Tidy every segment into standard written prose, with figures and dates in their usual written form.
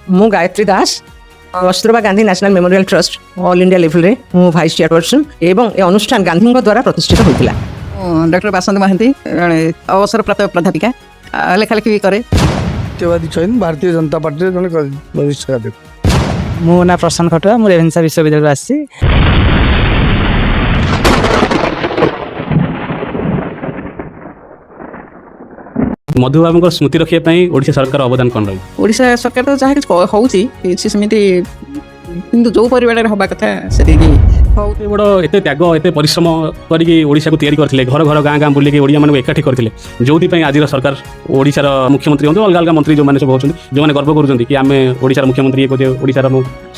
ମୁଁ Gayatri Das Kasturba Gandhi national Memorial trust all India level ମୁଁ vice chairperson ଏବଂ ଏ ଅନୁଷ୍ଠାନ ଗାନ୍ଧୀଙ୍କ ଦ୍ୱାରା ପ୍ରତିଷ୍ଠିତ ହୋଇଥିଲା। ଡକ୍ଟର ବାସନ୍ତୀ ମହାନ୍ତି ଜଣେ ଅବସରପ୍ରାପ୍ତ ପ୍ରାଧ୍ୟାପିକା, ଲେଖାଲେଖି ବି କରେ। ସତ୍ୟବାଦୀ ଛଇନ ଭାରତୀୟ ଜନତା ପାର୍ଟିର ଜଣେ ବରିଷ୍ଠ କାର୍ଯ୍ୟକର୍ତ୍ତା। ମୋ ନାଁ ପ୍ରଶାନ୍ତ ଖଟୁଆ, ମୁଁ ରେଭେନ୍ସା ବିଶ୍ୱବିଦ୍ୟାଳୟରୁ ଆସିଛି। ମଧୁବାବୁଙ୍କ ସ୍ମୃତି ରଖିବା ପାଇଁ ଓଡ଼ିଶା ସରକାର ଅବଦାନ କ'ଣ ରହିବ? ଓଡ଼ିଶା ସରକାର ତ ଯାହା କିଛି ହେଉଛି କିଛି ସେମିତି, କିନ୍ତୁ ଯେଉଁ ପରିମାଣରେ ହେବା କଥା ସେତିକି ହଉଛି। ଏତେ ବଡ଼ ଏତେ ତ୍ୟାଗ ଏତେ ପରିଶ୍ରମ କରିକି ଓଡ଼ିଶାକୁ ତିଆରି କରିଥିଲେ, ଘର ଘର ଗାଁ ଗାଁ ବୁଲିକି ଓଡ଼ିଆମାନଙ୍କୁ ଏକାଠି କରିଥିଲେ, ଯେଉଁଥିପାଇଁ ଆଜିର ସରକାର ଓଡ଼ିଶାର ମୁଖ୍ୟମନ୍ତ୍ରୀ ହୁଅନ୍ତୁ, ଅଲଗା ଅଲଗା ମନ୍ତ୍ରୀ ଯେଉଁମାନେ ସବୁ ହେଉଛନ୍ତି, ଯେଉଁମାନେ ଗର୍ବ କରୁଛନ୍ତି କି ଆମେ ଓଡ଼ିଶାର ମୁଖ୍ୟମନ୍ତ୍ରୀ ଇଏ କହୁଛେ, ଓଡ଼ିଶାର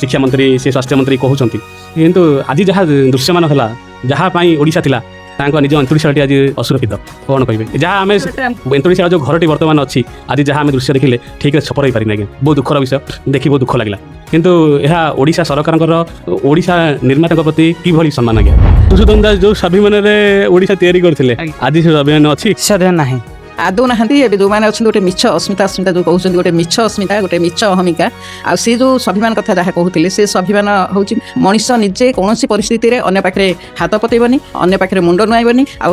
ଶିକ୍ଷାମନ୍ତ୍ରୀ ସେ ସ୍ୱାସ୍ଥ୍ୟମନ୍ତ୍ରୀ କହୁଛନ୍ତି, କିନ୍ତୁ ଆଜି ଯାହା ଦୃଶ୍ୟମାନ ହେଲା, ଯାହା ପାଇଁ ଓଡ଼ିଶା ଥିଲା ତାଙ୍କ ନିଜ ଅନ୍ତରିଶାଳଟି ଆଜି ଅସୁରକ୍ଷିତ, କ'ଣ କହିବେ? ଯାହା ଆମେ ଅନ୍ତରିଶାଳ ଯେଉଁ ଘରଟି ବର୍ତ୍ତମାନ ଅଛି, ଆଜି ଯାହା ଆମେ ଦୃଶ୍ୟ ଦେଖିଲେ ଠିକ୍ରେ ସଫର ହୋଇପାରିନି ଆଜ୍ଞା। ବହୁତ ଦୁଃଖର ବିଷୟ, ଦେଖି ବହୁତ ଦୁଃଖ ଲାଗିଲା। କିନ୍ତୁ ଏହା ଓଡ଼ିଶା ସରକାରଙ୍କର ଓଡ଼ିଶା ନିର୍ମାତାଙ୍କ ପ୍ରତି କିଭଳି ସମ୍ମାନ ଆଜ୍ଞା। ମଧୁସୂଦନ ଦାସ ଯେଉଁ ସ୍ୱାଭିମାନରେ ଓଡ଼ିଶା ତିଆରି କରିଥିଲେ, ଆଜି ସେ ସ୍ୱାଭିମାନ ଅଛି? ସ୍ୱାଧୀନ ନାହିଁ, ଆଦୌ ନାହାନ୍ତି। ଏବେ ଯେଉଁମାନେ ଅଛନ୍ତି ଗୋଟେ ମିଛ ଅସ୍ମିତା ଯେଉଁ କହୁଛନ୍ତି, ଗୋଟେ ମିଛ ଅସ୍ମିତା, ଗୋଟେ ମିଛ ଅହମିକା। ଆଉ ସେ ଯେଉଁ ସ୍ୱାଭିମାନ କଥା ଯାହା କହୁଥିଲେ, ସେ ସ୍ୱାଭିମାନ ହେଉଛି ମଣିଷ ନିଜେ କୌଣସି ପରିସ୍ଥିତିରେ ଅନ୍ୟ ପାଖରେ ହାତ ପତେଇବନି, ଅନ୍ୟ ପାଖରେ ମୁଣ୍ଡ ନୁଆଇବନି, ଆଉ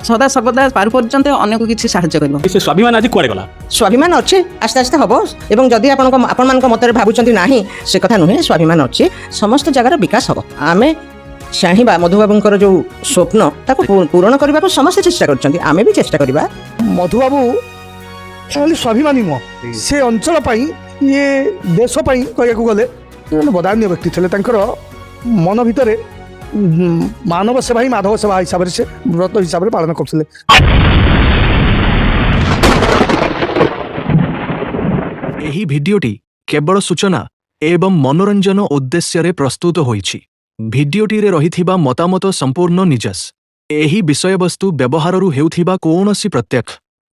ସଦା ସର୍ବଦା ପାରୁ ପର୍ଯ୍ୟନ୍ତ ଅନ୍ୟକୁ କିଛି ସାହାଯ୍ୟ କରିବ। ସେ ସ୍ୱାଭିମାନ ଆଜି କୁଆଡ଼େ ଗଲା? ସ୍ୱାଭିମାନ ଅଛି, ଆସ୍ତେ ଆସ୍ତେ ହେବ। ଏବଂ ଯଦି ଆପଣମାନଙ୍କ ମତରେ ଭାବୁଛନ୍ତି ନାହିଁ, ସେ କଥା ନୁହେଁ। ସ୍ୱାଭିମାନ ଅଛି, ସମସ୍ତ ଜାଗାର ବିକାଶ ହେବ। ଆମେ ଚାହିଁବା ମଧୁବାବୁଙ୍କର ଯେଉଁ ସ୍ୱପ୍ନ ତାକୁ ପୂରଣ କରିବାକୁ ସମସ୍ତେ ଚେଷ୍ଟା କରୁଛନ୍ତି, ଆମେ ବି ଚେଷ୍ଟା କରିବା। ମଧୁବାବୁ ଖାଲି ସ୍ୱାଭିମାନୀ ନୁହଁ, ସେ ଅଞ୍ଚଳ ପାଇଁ, ଇଏ ଦେଶ ପାଇଁ କହିବାକୁ ଗଲେ ଜଣେ ବଦାନ୍ୟ ବ୍ୟକ୍ତି ଥିଲେ। ତାଙ୍କର ମନ ଭିତରେ ମାନବ ସେବା ହିଁ ମାଧବ ସେବା ହିସାବରେ ସେ ବ୍ରତ ହିସାବରେ ପାଳନ କରୁଥିଲେ। ଏହି ଭିଡିଓଟି କେବଳ ସୂଚନା ଏବଂ ମନୋରଞ୍ଜନ ଉଦ୍ଦେଶ୍ୟରେ ପ୍ରସ୍ତୁତ ହୋଇଛି। ଭିଡିଓଟିରେ ରହିଥିବା ମତାମତ ସମ୍ପୂର୍ଣ୍ଣ ନିଜସ୍। ଏହି ବିଷୟବସ୍ତୁ ବ୍ୟବହାରରୁ ହେଉଥିବା କୌଣସି ପ୍ରତ୍ୟକ୍ଷ,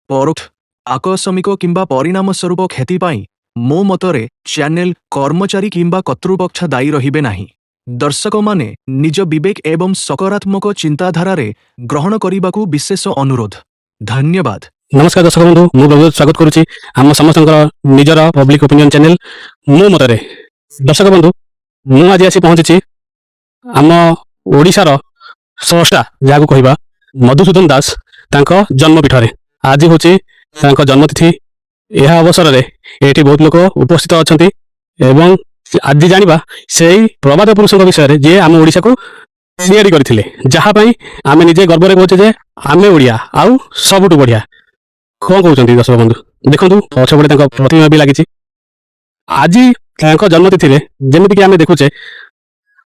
ପରୋକ୍ଷ, ଆକସ୍ମିକ କିମ୍ବା ପରିଣାମ ସ୍ୱରୂପ କ୍ଷତି ପାଇଁ ମୋ ମତରେ ଚ୍ୟାନେଲ, କର୍ମଚାରୀ କିମ୍ବା କର୍ତ୍ତୃପକ୍ଷ ଦାୟୀ ରହିବେ ନାହିଁ। ଦର୍ଶକମାନେ ନିଜ ବିବେକ ଏବଂ ସକାରାତ୍ମକ ଚିନ୍ତାଧାରାରେ ଗ୍ରହଣ କରିବାକୁ ବିଶେଷ ଅନୁରୋଧ। ଧନ୍ୟବାଦ। ନମସ୍କାର ଦର୍ଶକ ବନ୍ଧୁ, ମୁଁ ବହୁତ ସ୍ୱାଗତ କରୁଛି ଆମ ସମସ୍ତଙ୍କର ନିଜର ପବ୍ଲିକ ଓପିନିଅନ ଚ୍ୟାନେଲ ମୋ ମତରେ। ଦର୍ଶକ ବନ୍ଧୁ, ମୁଁ ଆଜି ଆସି ପହଞ୍ଚିଛି ଆମ ଓଡ଼ିଶାର ସ୍ରଷ୍ଟା ଯାହାକୁ କହିବା ମଧୁସୂଦନ ଦାସ ତାଙ୍କ ଜନ୍ମପୀଠରେ। ଆଜି ହେଉଛି ତାଙ୍କ ଜନ୍ମତିଥି। ଏହା ଅବସରରେ ଏଠି ବହୁତ ଲୋକ ଉପସ୍ଥିତ ଅଛନ୍ତି ଏବଂ ଆଜି ଜାଣିବା ସେଇ ପ୍ରବାଦ ପୁରୁଷଙ୍କ ବିଷୟରେ ଯିଏ ଆମ ଓଡ଼ିଶାକୁ ତିଆରି କରିଥିଲେ, ଯାହା ପାଇଁ ଆମେ ନିଜେ ଗର୍ବରେ କହୁଛେ ଯେ ଆମେ ଓଡ଼ିଆ ଆଉ ସବୁଠୁ ବଢ଼ିଆ। କ'ଣ କହୁଛନ୍ତି ଦର୍ଶକ ବନ୍ଧୁ? ଦେଖନ୍ତୁ ପଛପଟେ ତାଙ୍କ ପ୍ରତିମା ବି ଲାଗିଛି। ଆଜି ତାଙ୍କ ଜନ୍ମତିଥିରେ ଯେମିତିକି ଆମେ ଦେଖୁଛେ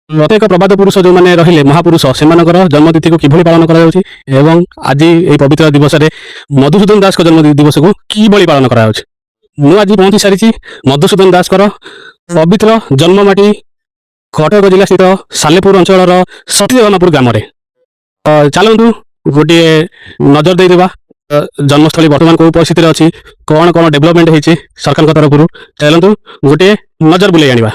ପ୍ରତ୍ୟେକ ପ୍ରବାଦ ପୁରୁଷ ଯେଉଁମାନେ ରହିଲେ ମହାପୁରୁଷ, ସେମାନଙ୍କର ଜନ୍ମତିଥିକୁ କିଭଳି ପାଳନ କରାଯାଉଛି ଏବଂ ଆଜି ଏହି ପବିତ୍ର ଦିବସରେ ମଧୁସୂଦନ ଦାସଙ୍କ ଜନ୍ମ ଦିବସକୁ କିଭଳି ପାଳନ କରାଯାଉଛି। ମୁଁ ଆଜି ପହଞ୍ଚି ସାରିଛି ମଧୁସୂଦନ ଦାସଙ୍କର ପବିତ୍ର ଜନ୍ମମାଟି କଟକ ଜିଲ୍ଲା ସ୍ଥିତ ସାଲେପୁର ଅଞ୍ଚଳର ସତୀଜଗନ୍ନାଥପୁର ଗ୍ରାମରେ। ଚାଲନ୍ତୁ ଗୋଟିଏ ନଜର ଦେଇଦେବା ଜନ୍ମସ୍ଥଳୀ ବର୍ତ୍ତମାନ କେଉଁ ପରିସ୍ଥିତିରେ ଅଛି, କ'ଣ କ'ଣ ଡେଭଲପମେଣ୍ଟ ହେଇଛି ସରକାରଙ୍କ ତରଫରୁ। ଚାଲନ୍ତୁ ଗୋଟିଏ ନଜର ବୁଲେଇ ଆଣିବା।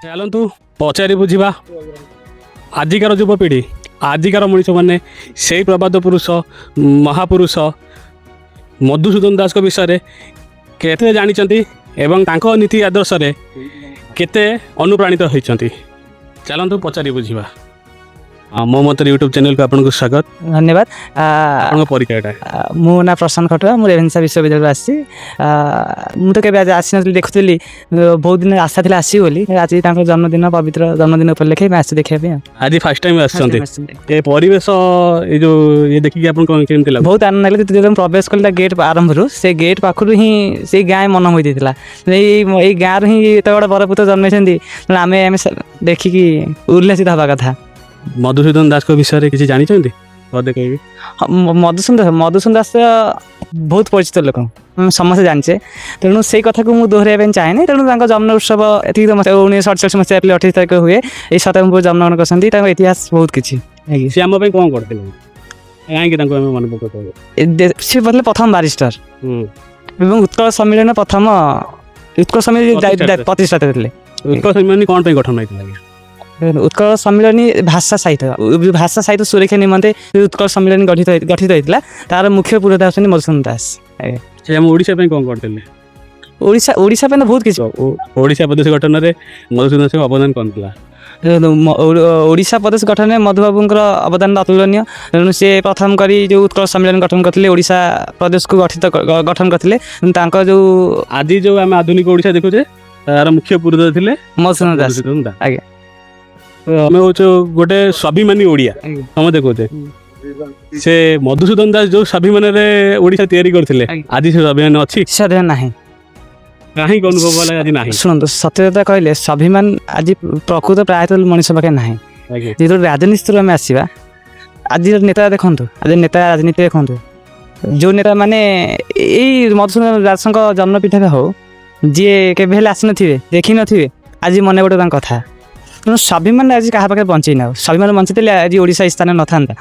ଚାଲନ୍ତୁ ପଚାରି ବୁଝିବା ଆଜିକାର ଯୁବପିଢ଼ି ଆଜିକାର ମଣିଷମାନେ ସେଇ ପ୍ରବାଦ ପୁରୁଷ ମହାପୁରୁଷ ମଧୁସୂଦନ ଦାସଙ୍କ ବିଷୟରେ କେତେ ଜାଣିଛନ୍ତି ଏବଂ ତାଙ୍କ ନୀତି ଆଦର୍ଶରେ କେତେ ଅନୁପ୍ରାଣିତ ହୋଇଛନ୍ତି। ଚାଲନ୍ତୁ ପଚାରି ବୁଝିବା। ମୋ ମତରେ ୟୁଟ୍ୟୁବ୍ ଚ୍ୟାନେଲକୁ ଆପଣଙ୍କୁ ସ୍ୱାଗତ। ଧନ୍ୟବାଦ। ଆପଣଙ୍କ ପରିଚୟଟା? ମୋ ନାଁ ପ୍ରଶାନ୍ତ ଖଟୁଆ, ମୁଁ ରେଭେନ୍ସା ବିଶ୍ୱବିଦ୍ୟାଳୟରୁ ଆସିଛି। ମୁଁ ତ କେବେ ଆଜି ଆସିନଥିଲି, ଦେଖୁଥିଲି ବହୁତ ଦିନ ଆଶା ଥିଲା ଆସିବି ବୋଲି। ଆଜି ତାଙ୍କ ଜନ୍ମଦିନ, ପବିତ୍ର ଜନ୍ମଦିନ ଉପଲକ୍ଷେ ମୁଁ ଆସିଛି ଦେଖିବା ପାଇଁ। ଆଜି ଫାର୍ଷ୍ଟ ଟାଇମ୍ ଆସିଛନ୍ତି। ଏ ପରିବେଶ ଏ ଯେଉଁ ଇଏ ଦେଖିକି ଆପଣଙ୍କୁ କେମିତି ଲାଗେ? ବହୁତ ଆନନ୍ଦ ଲାଗିଲା। ଯେତେବେଳେ ମୁଁ ପ୍ରବେଶ କଲି ତା ଗେଟ୍ ଆରମ୍ଭରୁ, ସେ ଗେଟ୍ ପାଖରୁ ହିଁ ସେଇ ଗାଁ ମନ ହୋଇ ଦେଇଥିଲା। ଏଇ ଗାଁରୁ ହିଁ ଏତେ ବଡ଼ ବରପୁତ୍ର ଜନ୍ମେଇଛନ୍ତି, ଆମେ ଦେଖିକି ଉଲ୍ଲାସିତ ହେବା କଥା। ମଧୁସୂଦନ ଦାସଙ୍କ ବିଷୟରେ କିଛି ଜାଣିଛନ୍ତି? ବୋଧେ କହିବି। ମଧୁସୂଦନ ଦାସ ବହୁତ ପରିଚିତ ଲୋକ, ସମସ୍ତେ ଜାଣିଛେ। ତେଣୁ ସେଇ କଥାକୁ ମୁଁ ଦୋହରାଇବା ପାଇଁ ଚାହେଁନି। ତେଣୁ ତାଙ୍କ ଜନ୍ମ ଉତ୍ସବ ଏତିକି 1948 ମସିହା ଏପ୍ରିଲ 28 ତାରିଖ ହୁଏ। ଏଇ ଶତାବ୍ଦୀ ଜନ୍ମଗ୍ରହଣ କରିଛନ୍ତି। ତାଙ୍କ ଇତିହାସ ବହୁତ କିଛି। ସେ ଆମ ପାଇଁ କ'ଣ କରିଥିଲେ, କାହିଁକି ତାଙ୍କୁ ଆମେ ମନେ ପକାଉ? ସେ ବୋଧେ ପ୍ରଥମ ବାରିଷ୍ଟର ଏବଂ ଉତ୍କଳ ସମ୍ମିଳନୀ ପ୍ରତିଷ୍ଠାତା ଥିଲେ। ଉତ୍କଳ ସମ୍ମିଳନୀ କ'ଣ ପାଇଁ ଗଠନ ହେଇଥିଲା? ଉତ୍କଳ ସମ୍ମିଳନୀ ଭାଷା ସାହିତ୍ୟ ସୁରକ୍ଷା ନିମନ୍ତେ ଉତ୍କଳ ସମ୍ମିଳନୀ ଗଠିତ ହୋଇଥିଲା। ତାର ମୁଖ୍ୟ ପୁରୋଧା ହେଉଛନ୍ତି ମଧୁସୂଦନ ଦାସ। ସେ ଆମ ଓଡ଼ିଶା ପାଇଁ କ'ଣ କରିଥିଲେ? ଓଡ଼ିଶା ପାଇଁ ତ ବହୁତ କିଛି। ଓଡ଼ିଶା ପ୍ରଦେଶ ଗଠନରେ ମଧୁସୂଦନ ଦାସଙ୍କ ଅବଦାନ କ'ଣ ଥିଲା? ଓଡ଼ିଶା ପ୍ରଦେଶ ଗଠନରେ ମଧୁବାବୁଙ୍କର ଅବଦାନ ଅତୁଳନୀୟ। ତେଣୁ ସେ ପ୍ରଥମ କରି ଯେଉଁ ଉତ୍କଳ ସମ୍ମିଳନୀ ଗଠନ କରିଥିଲେ, ଓଡ଼ିଶା ପ୍ରଦେଶକୁ ଗଠନ କରିଥିଲେ। ତାଙ୍କ ଯେଉଁ ଆଜି ଯେଉଁ ଆମେ ଆଧୁନିକ ଓଡ଼ିଶା ଦେଖୁଛେ, ତାର ମୁଖ୍ୟ ପୁରୋଧା ଥିଲେ ମଧୁସୂଦନ ଦାସ। ଆଜ୍ଞା। ଆମେ ହଉଛୁ ଗୋଟେ ସ୍ୱାଭିମାନୀ ଓଡ଼ିଆ, ସମସ୍ତେ କହୁଛେ। ସେ ମଧୁସୂଦନ ଦାସ ଯେଉଁ ସ୍ୱାଭିମାନରେ ଓଡ଼ିଶା ତିଆରି କରିଥିଲେ, ଆଜି ସେ ସ୍ୱାଭିମାନ ଅଛି? ସ୍ୱାଭିମାନ ନାହିଁ। କାହିଁକି ଅନୁଭବ ହେଲା ଆଜି ନାହିଁ? ଶୁଣନ୍ତୁ, ସତ୍ୟତା କହିଲେ ସ୍ୱାଭିମାନ ଆଜି ପ୍ରକୃତ ପ୍ରାୟତଃ ମଣିଷ ପାଖରେ ନାହିଁ। ଯେତେବେଳେ ରାଜନୀତିରୁ ଆମେ ଆସିବା, ଆଜିର ନେତା ଦେଖନ୍ତୁ, ଆଜି ନେତା ରାଜନୀତି ଦେଖନ୍ତୁ, ଯେଉଁ ନେତା ମାନେ ଏଇ ମଧୁସୂଦନ ଦାସଙ୍କ ଜନ୍ମପୀଠରେ ହଉ, ଯିଏ କେବେ ହେଲେ ଆସିନଥିବେ, ଦେଖିନଥିବେ, ଆଜି ମନେ ପଡ଼େ ତାଙ୍କ କଥା। ତେଣୁ ସ୍ୱାଭିମାନ ଆଜି କାହା ପାଖରେ ବଞ୍ଚେଇ ନାଉ। ସ୍ୱାଭିମାନ ବଞ୍ଚିଥିଲେ ଆଜି ଓଡ଼ିଶା ଏ ସ୍ଥାନରେ ନଥାନ୍ତା।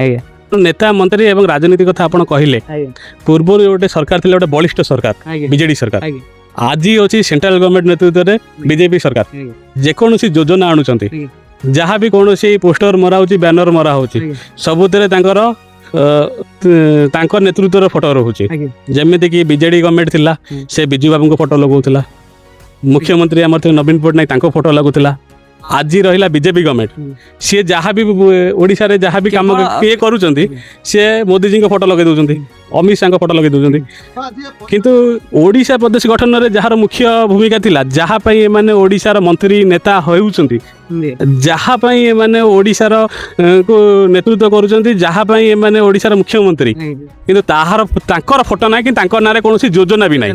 ଆଜ୍ଞା। ନେତା ମନ୍ତ୍ରୀ ଏବଂ ରାଜନୀତି କଥା ଆପଣ କହିଲେ, ପୂର୍ବରୁ ଗୋଟେ ସରକାର ଥିଲା, ଗୋଟେ ବଳିଷ୍ଠ ସରକାର, ବିଜେଡି ସରକାର। ଆଜି ଅଛି ସେଣ୍ଟ୍ରାଲ ଗଭର୍ଣ୍ଣମେଣ୍ଟ ନେତୃତ୍ୱରେ ବିଜେପି ସରକାର। ଯେକୌଣସି ଯୋଜନା ଆଣୁଛନ୍ତି, ଯାହା ବି କୌଣସି ପୋଷ୍ଟର ମରା ହେଉଛି, ବ୍ୟାନର ମରା ହେଉଛି, ସବୁଥିରେ ତାଙ୍କ ନେତୃତ୍ୱର ଫଟୋ ରହୁଛି। ଯେମିତିକି ବିଜେଡି ଗଭର୍ଣ୍ଣମେଣ୍ଟ ଥିଲା, ସେ ବିଜୁ ବାବୁଙ୍କ ଫଟୋ ଲଗାଉଥିଲା। ମୁଖ୍ୟମନ୍ତ୍ରୀ ଆମର ନବୀନ ପଟ୍ଟନାୟକ, ତାଙ୍କ ଫଟୋ ଲାଗୁଥିଲା। ଆଜି ରହିଲା ବିଜେପି ଗଭର୍ଣ୍ଣମେଣ୍ଟ, ସିଏ ଯାହା ବି ଓଡ଼ିଶାରେ ଯାହା ବି କାମ କିଏ କରୁଛନ୍ତି, ସିଏ ମୋଦିଜୀଙ୍କ ଫଟୋ ଲଗାଇ ଦେଉଛନ୍ତି, ଅମିତ ଶାହାଙ୍କ ଫଟୋ ଲଗାଇ ଦେଉଛନ୍ତି। କିନ୍ତୁ ଓଡ଼ିଶା ପ୍ରଦେଶ ଗଠନରେ ଯାହାର ମୁଖ୍ୟ ଭୂମିକା ଥିଲା, ଯାହା ପାଇଁ ଏମାନେ ଓଡ଼ିଶାର ମନ୍ତ୍ରୀ ନେତା ହେଉଛନ୍ତି, ଯାହା ପାଇଁ ଏମାନେ ଓଡ଼ିଶାର କୁ ନେତୃତ୍ୱ କରୁଛନ୍ତି, ଯାହା ପାଇଁ ଏମାନେ ଓଡ଼ିଶାର ମୁଖ୍ୟମନ୍ତ୍ରୀ, କିନ୍ତୁ ତାଙ୍କର ଫଟୋ ନାହିଁ, କି ତାଙ୍କ ନାଁରେ କୌଣସି ଯୋଜନା ବି ନାହିଁ।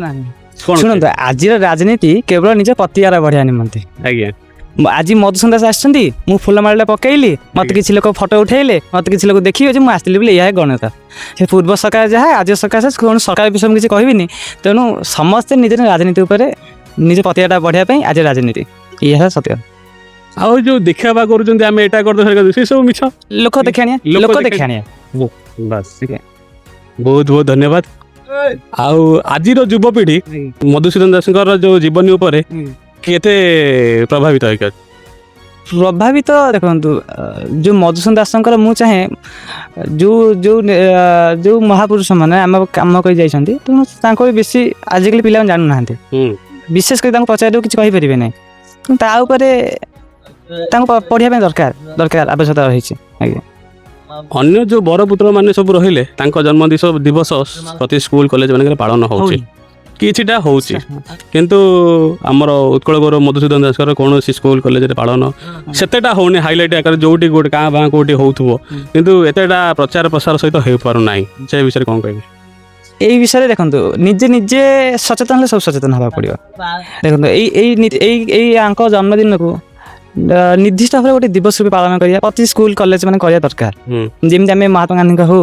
ଶୁଣନ୍ତୁ, ଆଜିର ରାଜନୀତି କେବଳ ନିଜ ପ୍ରତିହାର ବଢ଼ିବା ନିମନ୍ତେ। ଆଜ୍ଞା। ଆଜି ମଧୁସୂଦନ ଦାସ ଆସିଛନ୍ତି, ମୁଁ ଫୁଲମାଳିଟା ପକେଇଲି, ମୋତେ କିଛି ଲୋକ ଫଟୋ ଉଠେଇଲେ, ମୋତେ କିଛି ଲୋକ ଦେଖିବେ ଯେ ମୁଁ ଆସିଥିଲି ବୋଲି, ଏହା ଗଣତା। ସେ ପୂର୍ବ ସରକାର ଯାହା, ଆଜି ସରକାର କୌଣସି ସରକାର ବିଷୟରେ ମୁଁ କିଛି କହିବିନି। ତେଣୁ ସମସ୍ତେ ନିଜର ରାଜନୀତି ଉପରେ ନିଜ ପ୍ରତିଭାଟା ବଢ଼ିବା ପାଇଁ ଆଜି ରାଜନୀତି, ଏହା ସତ୍ୟ। ଆଉ ଯେଉଁ ଦେଖାବା କରୁଛନ୍ତି, ଆମେ ଏଇଟା କରିଦେବୁ, ସେ ସବୁ ମିଛ, ଲୋକ ଦେଖାଣିଆ। ବାସ୍। ବହୁତ ବହୁତ ଧନ୍ୟବାଦ। ଆଉ ଆଜିର ଯୁବପିଢ଼ି ମଧୁସୂଦନ ଦାସଙ୍କର ଯେଉଁ ଜୀବନୀ ଉପରେ କେତେ ପ୍ରଭାବିତ ହେଇଛି? ପ୍ରଭାବିତ ଦେଖନ୍ତୁ, ଯେଉଁ ମଧୁସୂଦନ ଦାସଙ୍କର ମୁଁ ଚାହେଁ, ଯେଉଁ ମହାପୁରୁଷ ମାନେ ଆମ କାମ କରି ଯାଇଛନ୍ତି, ତେଣୁ ତାଙ୍କ ବେଶୀ ଆଜିକାଲି ପିଲାମାନେ ଜାଣୁନାହାନ୍ତି। ବିଶେଷ କରି ତାଙ୍କୁ ପଚାରିବାକୁ କିଛି କହିପାରିବେ ନାହିଁ। ତା ଉପରେ ତାଙ୍କୁ ପଢ଼ିବା ପାଇଁ ଦରକାର ଆବଶ୍ୟକତା ରହିଛି। ଆଜ୍ଞା। ଅନ୍ୟ ଯେଉଁ ବରପୁତ୍ର ମାନେ ସବୁ ରହିଲେ, ତାଙ୍କ ଜନ୍ମ ଦିବସ ପ୍ରତି ସ୍କୁଲ କଲେଜ ମାନଙ୍କରେ ପାଳନ ହେଉଛି, କିଛିଟା ହେଉଛି, କିନ୍ତୁ ଆମର ଉତ୍କଳ ଗୌରବ ମଧୁସୂଦନ ଦାସଙ୍କର କୌଣସି ସ୍କୁଲ କଲେଜରେ ପାଳନ ସେତେଟା ହେଉନି। ହାଇଲାଇଟ୍ ଆକାରରେ ଯେଉଁଠି ଗୋଟେ କାଁ ଭାଁ କେଉଁଠି ହେଉଥିବ, କିନ୍ତୁ ଏତେଟା ପ୍ରଚାର ପ୍ରସାର ସହିତ ହେଇପାରୁନାହିଁ। ସେ ବିଷୟରେ କ'ଣ କହିବେ? এই বিষয়ে দেখন্তু নিজে সচেতন হলে সব সচেতন হওয়া পড়িব। দেখন্তু এই আঙ্ক জন্মদিনকু ନିର୍ଦ୍ଦିଷ୍ଟ ଭାବରେ ଗୋଟେ ଦିବସ ରୂପେ ପାଳନ କରିବା, ପ୍ରତି ସ୍କୁଲ କଲେଜ ମାନେ କରିବା ଦରକାର। ଯେମିତି ଆମେ ମହାତ୍ମା ଗାନ୍ଧୀଙ୍କ ହଉ,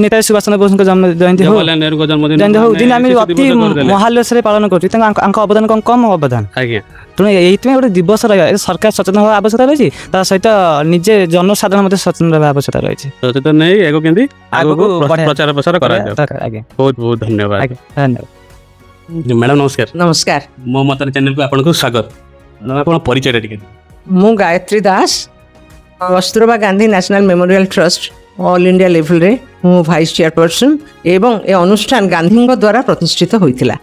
ନେତାଜୀ ସୁଭାଷ ଚନ୍ଦ୍ର ବୋଷଙ୍କ ଜନ୍ମ ଜୟନ୍ତୀ ହଉ, ଦିନ ଆମେ ଅତି ମହାଲସ୍ୟରେ ପାଳନ କରୁଛୁ, ତାଙ୍କ ଅବଦାନ କମ୍ ଅବଦାନ। ତେଣୁ ଏଇଥିପାଇଁ ଗୋଟେ ଦିବସ ରହିବା, ସରକାର ସଚେତନ ହେବା ଆବଶ୍ୟକତା ରହିଛି, ତା ସହିତ ନିଜେ ଜନସାଧାରଣ ମଧ୍ୟ ସଚେତନ ରହିବା ଆବଶ୍ୟକତା ରହିଛି। ସଚେତନ ନେଇ ଏହାକୁ କେମିତି ଆଗକୁ ପ୍ରଚାର ପ୍ରସାର କରାଯାଉ। ଆଜ୍ଞା, ବହୁତ ବହୁତ ଧନ୍ୟବାଦ। ଧନ୍ୟବାଦ। ମ୍ୟାଡ଼ାମ ନମସ୍କାର। ନମସ୍କାର। ମୋ ମତରେ ଚ୍ୟାନେଲକୁ ଆପଣଙ୍କୁ ସ୍ୱାଗତ। ଆପଣ ପରିଚୟଟା ଟିକେ ମୁଁ Gayatri Das, Kasturba Gandhi national memorial trust all India ଲେଭେଲରେ ମୁଁ ଭାଇସ୍ ଚେୟାରପର୍ସନ୍ ଏବଂ ଏ ଅନୁଷ୍ଠାନ ଗାନ୍ଧୀଙ୍କ ଦ୍ୱାରା ପ୍ରତିଷ୍ଠିତ ହୋଇଥିଲା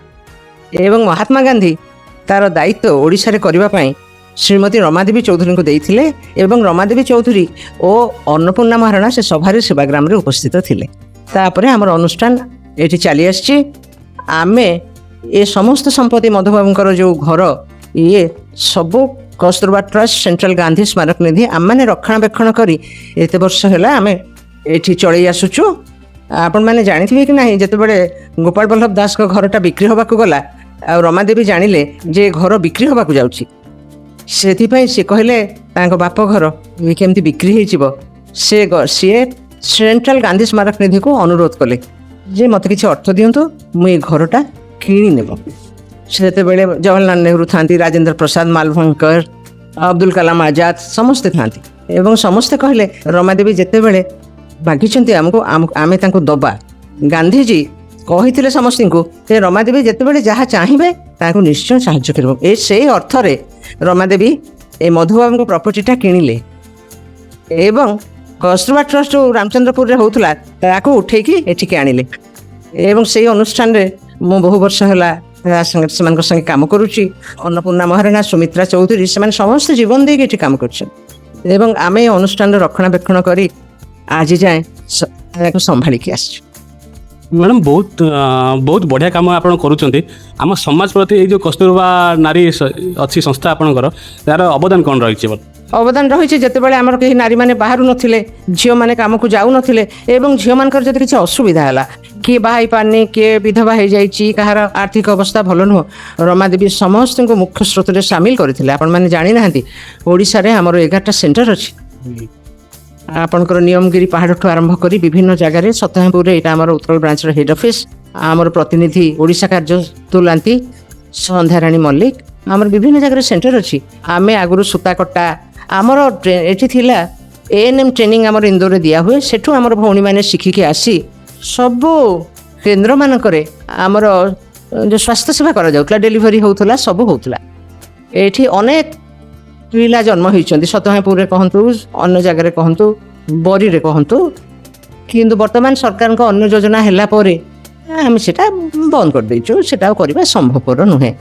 ଏବଂ ମହାତ୍ମା ଗାନ୍ଧୀ ତାର ଦାୟିତ୍ୱ ଓଡ଼ିଶାରେ କରିବା ପାଇଁ ଶ୍ରୀମତୀ ରମାଦେବୀ ଚୌଧୁରୀଙ୍କୁ ଦେଇଥିଲେ ଏବଂ ରମାଦେବୀ ଚୌଧୁରୀ ଓ ଅନ୍ନପୂର୍ଣ୍ଣା ମହାରଣା ସେ ସଭାରେ ସେବାଗ୍ରାମରେ ଉପସ୍ଥିତ ଥିଲେ। ତାପରେ ଆମର ଅନୁଷ୍ଠାନ ଏଠି ଚାଲି ଆସିଛି। ଆମେ ଏ ସମସ୍ତ ସମ୍ପତ୍ତି ମଧୁବାବୁଙ୍କର ଯେଉଁ ଘର ଇଏ ସବୁ କସ୍ତୁରବା ଟ୍ରଷ୍ଟ ସେଣ୍ଟ୍ରାଲ ଗାନ୍ଧୀ ସ୍ମାରକ ନିଧି ଆମମାନେ ରକ୍ଷଣାବେକ୍ଷଣ କରି ଏତେ ବର୍ଷ ହେଲା ଆମେ ଏଠି ଚଳେଇ ଆସୁଛୁ। ଆପଣମାନେ ଜାଣିଥିବେ କି ନାହିଁ, ଯେତେବେଳେ ଗୋପାଳ ବଲ୍ଲଭ ଦାସଙ୍କ ଘରଟା ବିକ୍ରି ହେବାକୁ ଗଲା ଆଉ ରମାଦେବୀ ଜାଣିଲେ ଯେ ଘର ବିକ୍ରି ହେବାକୁ ଯାଉଛି, ସେଥିପାଇଁ ସେ କହିଲେ ତାଙ୍କ ବାପ ଘର ଇଏ କେମିତି ବିକ୍ରି ହେଇଯିବ, ସିଏ ସେଣ୍ଟ୍ରାଲ ଗାନ୍ଧୀ ସ୍ମାରକ ନିଧିକୁ ଅନୁରୋଧ କଲେ ଯେ ମୋତେ କିଛି ଅର୍ଥ ଦିଅନ୍ତୁ, ମୁଁ ଏ ଘରଟା କିଣି ନେବ। ସେତେବେଳେ ଜବାହରଲାଲ ନେହେରୁ ଥାନ୍ତି, ରାଜେନ୍ଦ୍ର ପ୍ରସାଦ ମାଲଭଙ୍କର, ଅବଦୁଲ କାଲାମ ଆଜାଦ ସମସ୍ତେ ଥାନ୍ତି ଏବଂ ସମସ୍ତେ କହିଲେ ରମାଦେବୀ ଯେତେବେଳେ ମାଗିଛନ୍ତି ଆମକୁ ଆମେ ତାଙ୍କୁ ଦେବା। ଗାନ୍ଧୀଜୀ କହିଥିଲେ ସମସ୍ତଙ୍କୁ ଯେ ରମାଦେବୀ ଯେତେବେଳେ ଯାହା ଚାହିଁବେ ତାଙ୍କୁ ନିଶ୍ଚୟ ସାହାଯ୍ୟ କରିବ। ସେଇ ଅର୍ଥରେ ରମାଦେବୀ ଏ ମଧୁବାବୁଙ୍କ ପ୍ରପର୍ଟିଟା କିଣିଲେ ଏବଂ କସ୍ତୁରବା ଟ୍ରଷ୍ଟ ଯେଉଁ ରାମଚନ୍ଦ୍ରପୁରରେ ହେଉଥିଲା ତାକୁ ଉଠେଇକି ଏଠିକି ଆଣିଲେ ଏବଂ ସେଇ ଅନୁଷ୍ଠାନରେ ମୁଁ ବହୁ ବର୍ଷ ହେଲା ସେମାନଙ୍କ ସାଙ୍ଗେ କାମ କରୁଛି। ଅନ୍ନପୂର୍ଣ୍ଣା ମହାରଣା, ସୁମିତ୍ରା ଚୌଧୁରୀ ସେମାନେ ସମସ୍ତେ ଜୀବନ ଦେଇକି ଏଠି କାମ କରୁଛନ୍ତି ଏବଂ ଆମେ ଏ ଅନୁଷ୍ଠାନର ରକ୍ଷଣାବେକ୍ଷଣ କରି ଆଜି ଯାଏଁ ତାକୁ ସମ୍ଭାଳିକି ଆସିଛୁ। ମ୍ୟାଡ଼ାମ୍ ବହୁତ ବଢ଼ିଆ କାମ ଆପଣ କରୁଛନ୍ତି। ଆମ ସମାଜ ପ୍ରତି ଏଇ ଯେଉଁ କସ୍ତୁରବା ନାରୀ ଅଛି ସଂସ୍ଥା ଆପଣଙ୍କର, ତାର ଅବଦାନ କ'ଣ ରହିଛି? ଅବଦାନ ରହିଛି ଯେତେବେଳେ ଆମର କେହି ନାରୀମାନେ ବାହାରୁ ନଥିଲେ, ଝିଅମାନେ କାମକୁ ଯାଉନଥିଲେ ଏବଂ ଝିଅମାନଙ୍କର ଯଦି କିଛି ଅସୁବିଧା ହେଲା, କିଏ ବାହା ହେଇପାରୁନି, କିଏ ବିଧବା ହେଇଯାଇଛି, କାହାର ଆର୍ଥିକ ଅବସ୍ଥା ଭଲ ନୁହଁ, ରମାଦେବୀ ସମସ୍ତଙ୍କୁ ମୁଖ୍ୟ ସ୍ରୋତରେ ସାମିଲ କରିଥିଲେ। ଆପଣମାନେ ଜାଣିନାହାନ୍ତି, ଓଡ଼ିଶାରେ ଆମର 11ଟା ସେଣ୍ଟର ଅଛି। ଆପଣଙ୍କର ନିୟମଗିରି ପାହାଡ଼ଠୁ ଆରମ୍ଭ କରି ବିଭିନ୍ନ ଜାଗାରେ, ସତ୍ୟମପୁରରେ ଏଇଟା ଆମର ଉତ୍କଳ ବ୍ରାଞ୍ଚର ହେଡ୍ ଅଫିସ୍, ଆମର ପ୍ରତିନିଧି ଓଡ଼ିଶା କାର୍ଯ୍ୟ ତୁଲାନ୍ତି ସନ୍ଧ୍ୟାରାଣୀ ମଲ୍ଲିକ, ଆମର ବିଭିନ୍ନ ଜାଗାରେ ସେଣ୍ଟର ଅଛି। ଆମେ ଆଗରୁ ସୂତାକଟା ଆମର ଏଠି ଥିଲା, ANM ଟ୍ରେନିଂ ଆମର ଇନ୍ଦୋରରେ ଦିଆହୁଏ, ସେଠୁ ଆମର ଭଉଣୀମାନେ ଶିଖିକି ଆସି ସବୁ କେନ୍ଦ୍ରମାନଙ୍କରେ ଆମର ଯେଉଁ ସ୍ୱାସ୍ଥ୍ୟ ସେବା କରାଯାଉଥିଲା, ଡେଲିଭରି ହେଉଥିଲା, ସବୁ ହେଉଥିଲା। ଏଠି ଅନେକ ପିଲା ଜନ୍ମ ହୋଇଛନ୍ତି, ସତହାପୁରରେ କହନ୍ତୁ, ଅନ୍ୟ ଜାଗାରେ କହନ୍ତୁ, ବରୀରେ କହନ୍ତୁ, କିନ୍ତୁ ବର୍ତ୍ତମାନ ସରକାରଙ୍କ ଅନ୍ୟ ଯୋଜନା ହେଲା ପରେ ଆମେ ସେଟା ବନ୍ଦ କରିଦେଇଛୁ, ସେଟା ଆଉ କରିବା ସମ୍ଭବପର ନୁହେଁ।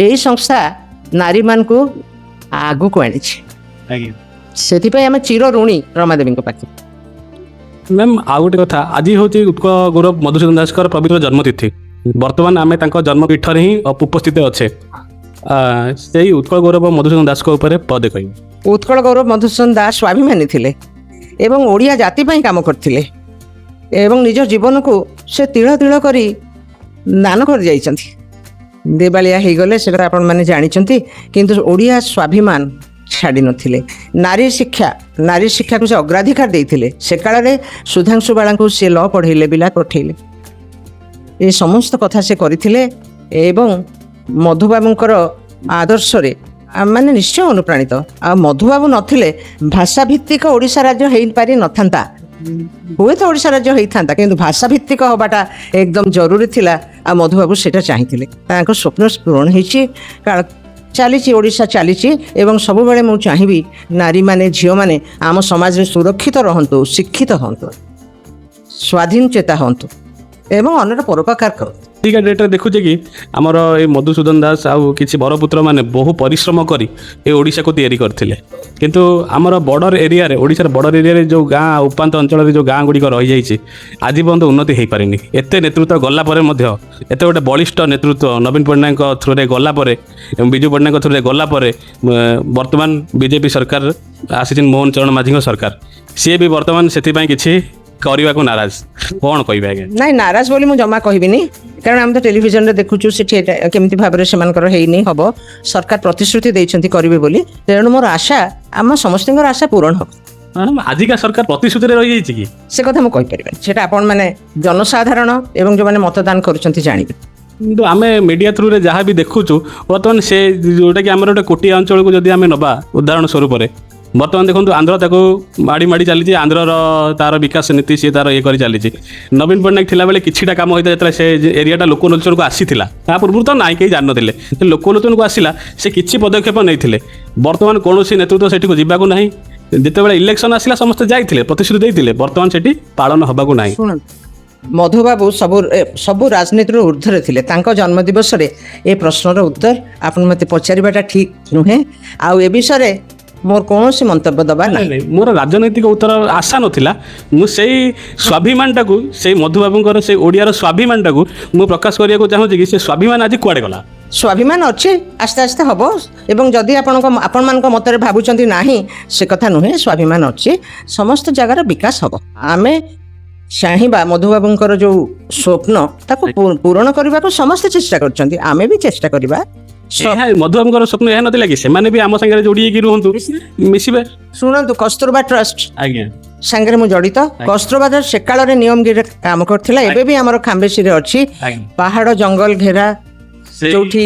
ଏଇ ସଂସ୍ଥା ନାରୀମାନଙ୍କୁ ଆଗକୁ ଆଣିଛି, ଆଜ୍ଞା, ସେଥିପାଇଁ ଆମେ ଚିର ଋଣୀ ରମାଦେବୀଙ୍କ ପାଖରେ। ମ୍ୟାମ୍ ଆଉ ଗୋଟେ କଥା, ଆଜି ହେଉଛି ଉତ୍କଳ ଗୌରବ ମଧୁସୂଦନ ଦାସଙ୍କର ପବିତ୍ର ଜନ୍ମତିଥି। ବର୍ତ୍ତମାନ ଆମେ ତାଙ୍କ ଜନ୍ମପୀଠରେ ହିଁ ଉପସ୍ଥିତ ଅଛେ। ସେଇ ଉତ୍କଳ ଗୌରବ ମଧୁସୂଦନ ଦାସଙ୍କ ଉପରେ ପଦେ କହିବେ। ଉତ୍କଳ ଗୌରବ ମଧୁସୂଦନ ଦାସ ସ୍ୱାଭିମାନୀ ଥିଲେ ଏବଂ ଓଡ଼ିଆ ଜାତି ପାଇଁ କାମ କରିଥିଲେ ଏବଂ ନିଜ ଜୀବନକୁ ସେ ତିଳ ତିଳ କରି ଦାନ କରିଯାଇଛନ୍ତି। ଦେବାଳିଆ ହେଇଗଲେ ସେଟା ଆପଣମାନେ ଜାଣିଛନ୍ତି, କିନ୍ତୁ ଓଡ଼ିଆ ସ୍ୱାଭିମାନ ଛାଡ଼ି ନଥିଲେ। ନାରୀ ଶିକ୍ଷାକୁ ସେ ଅଗ୍ରାଧିକାର ଦେଇଥିଲେ। ସେ କାଳରେ ସୁଧାଂଶୁ ବାଳାଙ୍କୁ ସେ ଲ ପଢ଼େଇଲେ, ବିଲାତ ପଠେଇଲେ, ଏ ସମସ୍ତ କଥା ସେ କରିଥିଲେ ଏବଂ ମଧୁବାବୁଙ୍କର ଆଦର୍ଶରେ ଆମମାନେ ନିଶ୍ଚୟ ଅନୁପ୍ରାଣିତ। ଆଉ ମଧୁବାବୁ ନଥିଲେ ଭାଷାଭିତ୍ତିକ ଓଡ଼ିଶା ରାଜ୍ୟ ହେଇପାରି ନଥାନ୍ତା। ହୁଏତ ଓଡ଼ିଶା ରାଜ୍ୟ ହେଇଥାନ୍ତା, କିନ୍ତୁ ଭାଷାଭିତ୍ତିକ ହେବାଟା ଏକଦମ ଜରୁରୀ ଥିଲା ଆଉ ମଧୁବାବୁ ସେଇଟା ଚାହିଁଥିଲେ। ତାଙ୍କ ସ୍ୱପ୍ନ ପୂରଣ ହେଇଛି, କାରଣ ଚାଲିଛି, ଓଡ଼ିଶା ଚାଲିଛି ଏବଂ ସବୁବେଳେ ମୁଁ ଚାହିଁବି ନାରୀମାନେ, ଝିଅମାନେ ଆମ ସମାଜରେ ସୁରକ୍ଷିତ ରହନ୍ତୁ, ଶିକ୍ଷିତ ହୁଅନ୍ତୁ, ସ୍ୱାଧୀନ ଚେତା ହୁଅନ୍ତୁ ଏବଂ ଅନ୍ୟର ପରୋପକାର କରନ୍ତୁ। ଆଜିକା ଡେଟ୍ରେ ଦେଖୁଛେ କି ଆମର ଏଇ ମଧୁସୂଦନ ଦାସ ଆଉ କିଛି ବରପୁତ୍ର ମାନେ ବହୁ ପରିଶ୍ରମ କରି ଏ ଓଡ଼ିଶାକୁ ତିଆରି କରିଥିଲେ, କିନ୍ତୁ ଆମର ବର୍ଡ଼ର ଏରିଆରେ, ଓଡ଼ିଶାର ବର୍ଡ଼ର ଏରିଆରେ ଯେଉଁ ଗାଁ, ଉପାନ୍ତ ଅଞ୍ଚଳରେ ଯେଉଁ ଗାଁ ଗୁଡ଼ିକ ରହିଯାଇଛି, ଆଜି ପର୍ଯ୍ୟନ୍ତ ଉନ୍ନତି ହେଇପାରିନି। ଏତେ ନେତୃତ୍ୱ ଗଲା ପରେ ମଧ୍ୟ, ଏତେ ଗୋଟେ ବଳିଷ୍ଠ ନେତୃତ୍ୱ ନବୀନ ପଟ୍ଟନାୟକଙ୍କ ଥ୍ରୁରେ ଗଲା ପରେ ଏବଂ ବିଜୁ ପଟ୍ଟନାୟକଙ୍କ ଥ୍ରୁରେ ଗଲା ପରେ ବର୍ତ୍ତମାନ ବିଜେପି ସରକାର ଆସିଛନ୍ତି, ମୋହନ ଚରଣ ମାଝୀଙ୍କ ସରକାର, ସିଏ ବି ବର୍ତ୍ତମାନ ସେଥିପାଇଁ କିଛି କରିବାକୁ ନାରାଜ। କ'ଣ କହିବେ ଆଜ୍ଞା? ନାଇଁ, ନାରାଜ ବୋଲି ମୁଁ ଜମା କହିବିନି, କାରଣ ଆମେ ତ ଟେଲିଭିଜନରେ ଦେଖୁଛୁ ସେଠି ଏଇଟା କେମିତି ଭାବରେ ସେମାନଙ୍କର ହେଇନି ହେବ। ସରକାର ପ୍ରତିଶ୍ରୁତି ଦେଇଛନ୍ତି କରିବେ ବୋଲି, ତେଣୁ ମୋର ଆଶା, ଆମ ସମସ୍ତଙ୍କର ଆଶା ପୂରଣ ହେବ। ମ୍ୟାଡ଼ାମ୍ ଆଜିକା ସରକାର ପ୍ରତିଶ୍ରୁତିରେ ରହିଯାଇଛି କି? ସେ କଥା ମୁଁ କହିପାରିବିନି, ସେଟା ଆପଣମାନେ ଜନସାଧାରଣ ଏବଂ ଯେଉଁମାନେ ମତଦାନ କରୁଛନ୍ତି ଜାଣିବେ। କିନ୍ତୁ ଆମେ ମିଡ଼ିଆ ଥ୍ରୁରେ ଯାହା ବି ଦେଖୁଛୁ ବର୍ତ୍ତମାନ ସେ ଯେଉଁଟାକି ଆମର ଗୋଟେ କୋଟିଆ ଅଞ୍ଚଳକୁ ଯଦି ଆମେ ନେବା ଉଦାହରଣ ସ୍ୱରୂପରେ, ବର୍ତ୍ତମାନ ଦେଖନ୍ତୁ ଆନ୍ଧ୍ର ତାକୁ ମାଡ଼ି ମାଡ଼ି ଚାଲିଛି, ଆନ୍ଧ୍ରର ତାର ବିକାଶ ନୀତି ସିଏ ତାର ଇଏ କରି ଚାଲିଛି। ନବୀନ ପଟ୍ଟନାୟକ ଥିଲାବେଳେ କିଛିଟା କାମ ହୋଇଥିଲା, ଯେତେବେଳେ ସେ ଏରିଆଟା ଲୋକଲୋଚନକୁ ଆସିଥିଲା, ତା ପୂର୍ବରୁ ତ ନାଇଁ କେହି ଜାଣିନଥିଲେ, ଲୋକଲୋଚନକୁ ଆସିଲା ସେ କିଛି ପଦକ୍ଷେପ ନେଇଥିଲେ। ବର୍ତ୍ତମାନ କୌଣସି ନେତୃତ୍ୱ ସେଠିକୁ ଯିବାକୁ ନାହିଁ। ଯେତେବେଳେ ଇଲେକ୍ସନ୍ ଆସିଲା ସମସ୍ତେ ଯାଇଥିଲେ, ପ୍ରତିଶ୍ରୁତି ଦେଇଥିଲେ, ବର୍ତ୍ତମାନ ସେଠି ପାଳନ ହେବାକୁ ନାହିଁ। ଶୁଣନ୍ତୁ, ମଧୁବାବୁ ସବୁ ରାଜନୀତିର ଊର୍ଦ୍ଧ୍ୱରେ ଥିଲେ। ତାଙ୍କ ଜନ୍ମଦିବସରେ ଏ ପ୍ରଶ୍ନର ଉତ୍ତର ଆପଣ ମୋତେ ପଚାରିବାଟା ଠିକ୍ ନୁହେଁ। ଆଉ ଏ ବିଷୟରେ ମୋର କୌଣସି ମନ୍ତବ୍ୟ ଦେବା ନାହିଁ। ମୋର ରାଜନୈତିକ ଉତ୍ତର ଆଶା ନଥିଲା। ମୁଁ ସେଇ ସ୍ୱାଭିମାନଟାକୁ, ସେଇ ମଧୁବାବୁଙ୍କର ସେଇ ଓଡ଼ିଆର ସ୍ୱାଭିମାନଟାକୁ ମୁଁ ପ୍ରକାଶ କରିବାକୁ ଚାହୁଁଛି କି ସେ ସ୍ୱାଭିମାନ ଆଜି କୁଆଡ଼େ ଗଲା। ସ୍ୱାଭିମାନ ଅଛି, ଆସ୍ତେ ଆସ୍ତେ ହେବ। ଏବଂ ଯଦି ଆପଣମାନଙ୍କ ମତରେ ଭାବୁଛନ୍ତି ନାହିଁ, ସେ କଥା ନୁହେଁ। ସ୍ୱାଭିମାନ ଅଛି, ସମସ୍ତ ଜାଗାର ବିକାଶ ହେବ। ଆମେ ଚାହିଁବା ମଧୁବାବୁଙ୍କର ଯେଉଁ ସ୍ୱପ୍ନ ତାକୁ ପୂରଣ କରିବାକୁ ସମସ୍ତେ ଚେଷ୍ଟା କରୁଛନ୍ତି, ଆମେ ବି ଚେଷ୍ଟା କରିବା। ମଧୁବାବୁଙ୍କର ସ୍ୱପ୍ନ ଏହା ନଥିଲା କି ସେମାନେ ବି ଆମ ସାଙ୍ଗରେ ଯୋଡ଼ି ହେଇକି ରୁହନ୍ତୁ, ମିଶିବେ। ଶୁଣନ୍ତୁ, କସ୍ତୁରବା ଟ୍ରଷ୍ଟ ଆଜ୍ଞା ସାଙ୍ଗରେ ମୁଁ ଜଡ଼ିତ। କସ୍ତୁରବା ଟ୍ରଷ୍ଟ ସେ କାଳରେ ନିୟମଗିରିରେ କାମ କରୁଥିଲା, ଏବେ ବି ଆମର ଖାମ୍ବେସିରେ ଅଛି। ପାହାଡ଼ ଜଙ୍ଗଲ ଘେରା, ଯୋଉଠି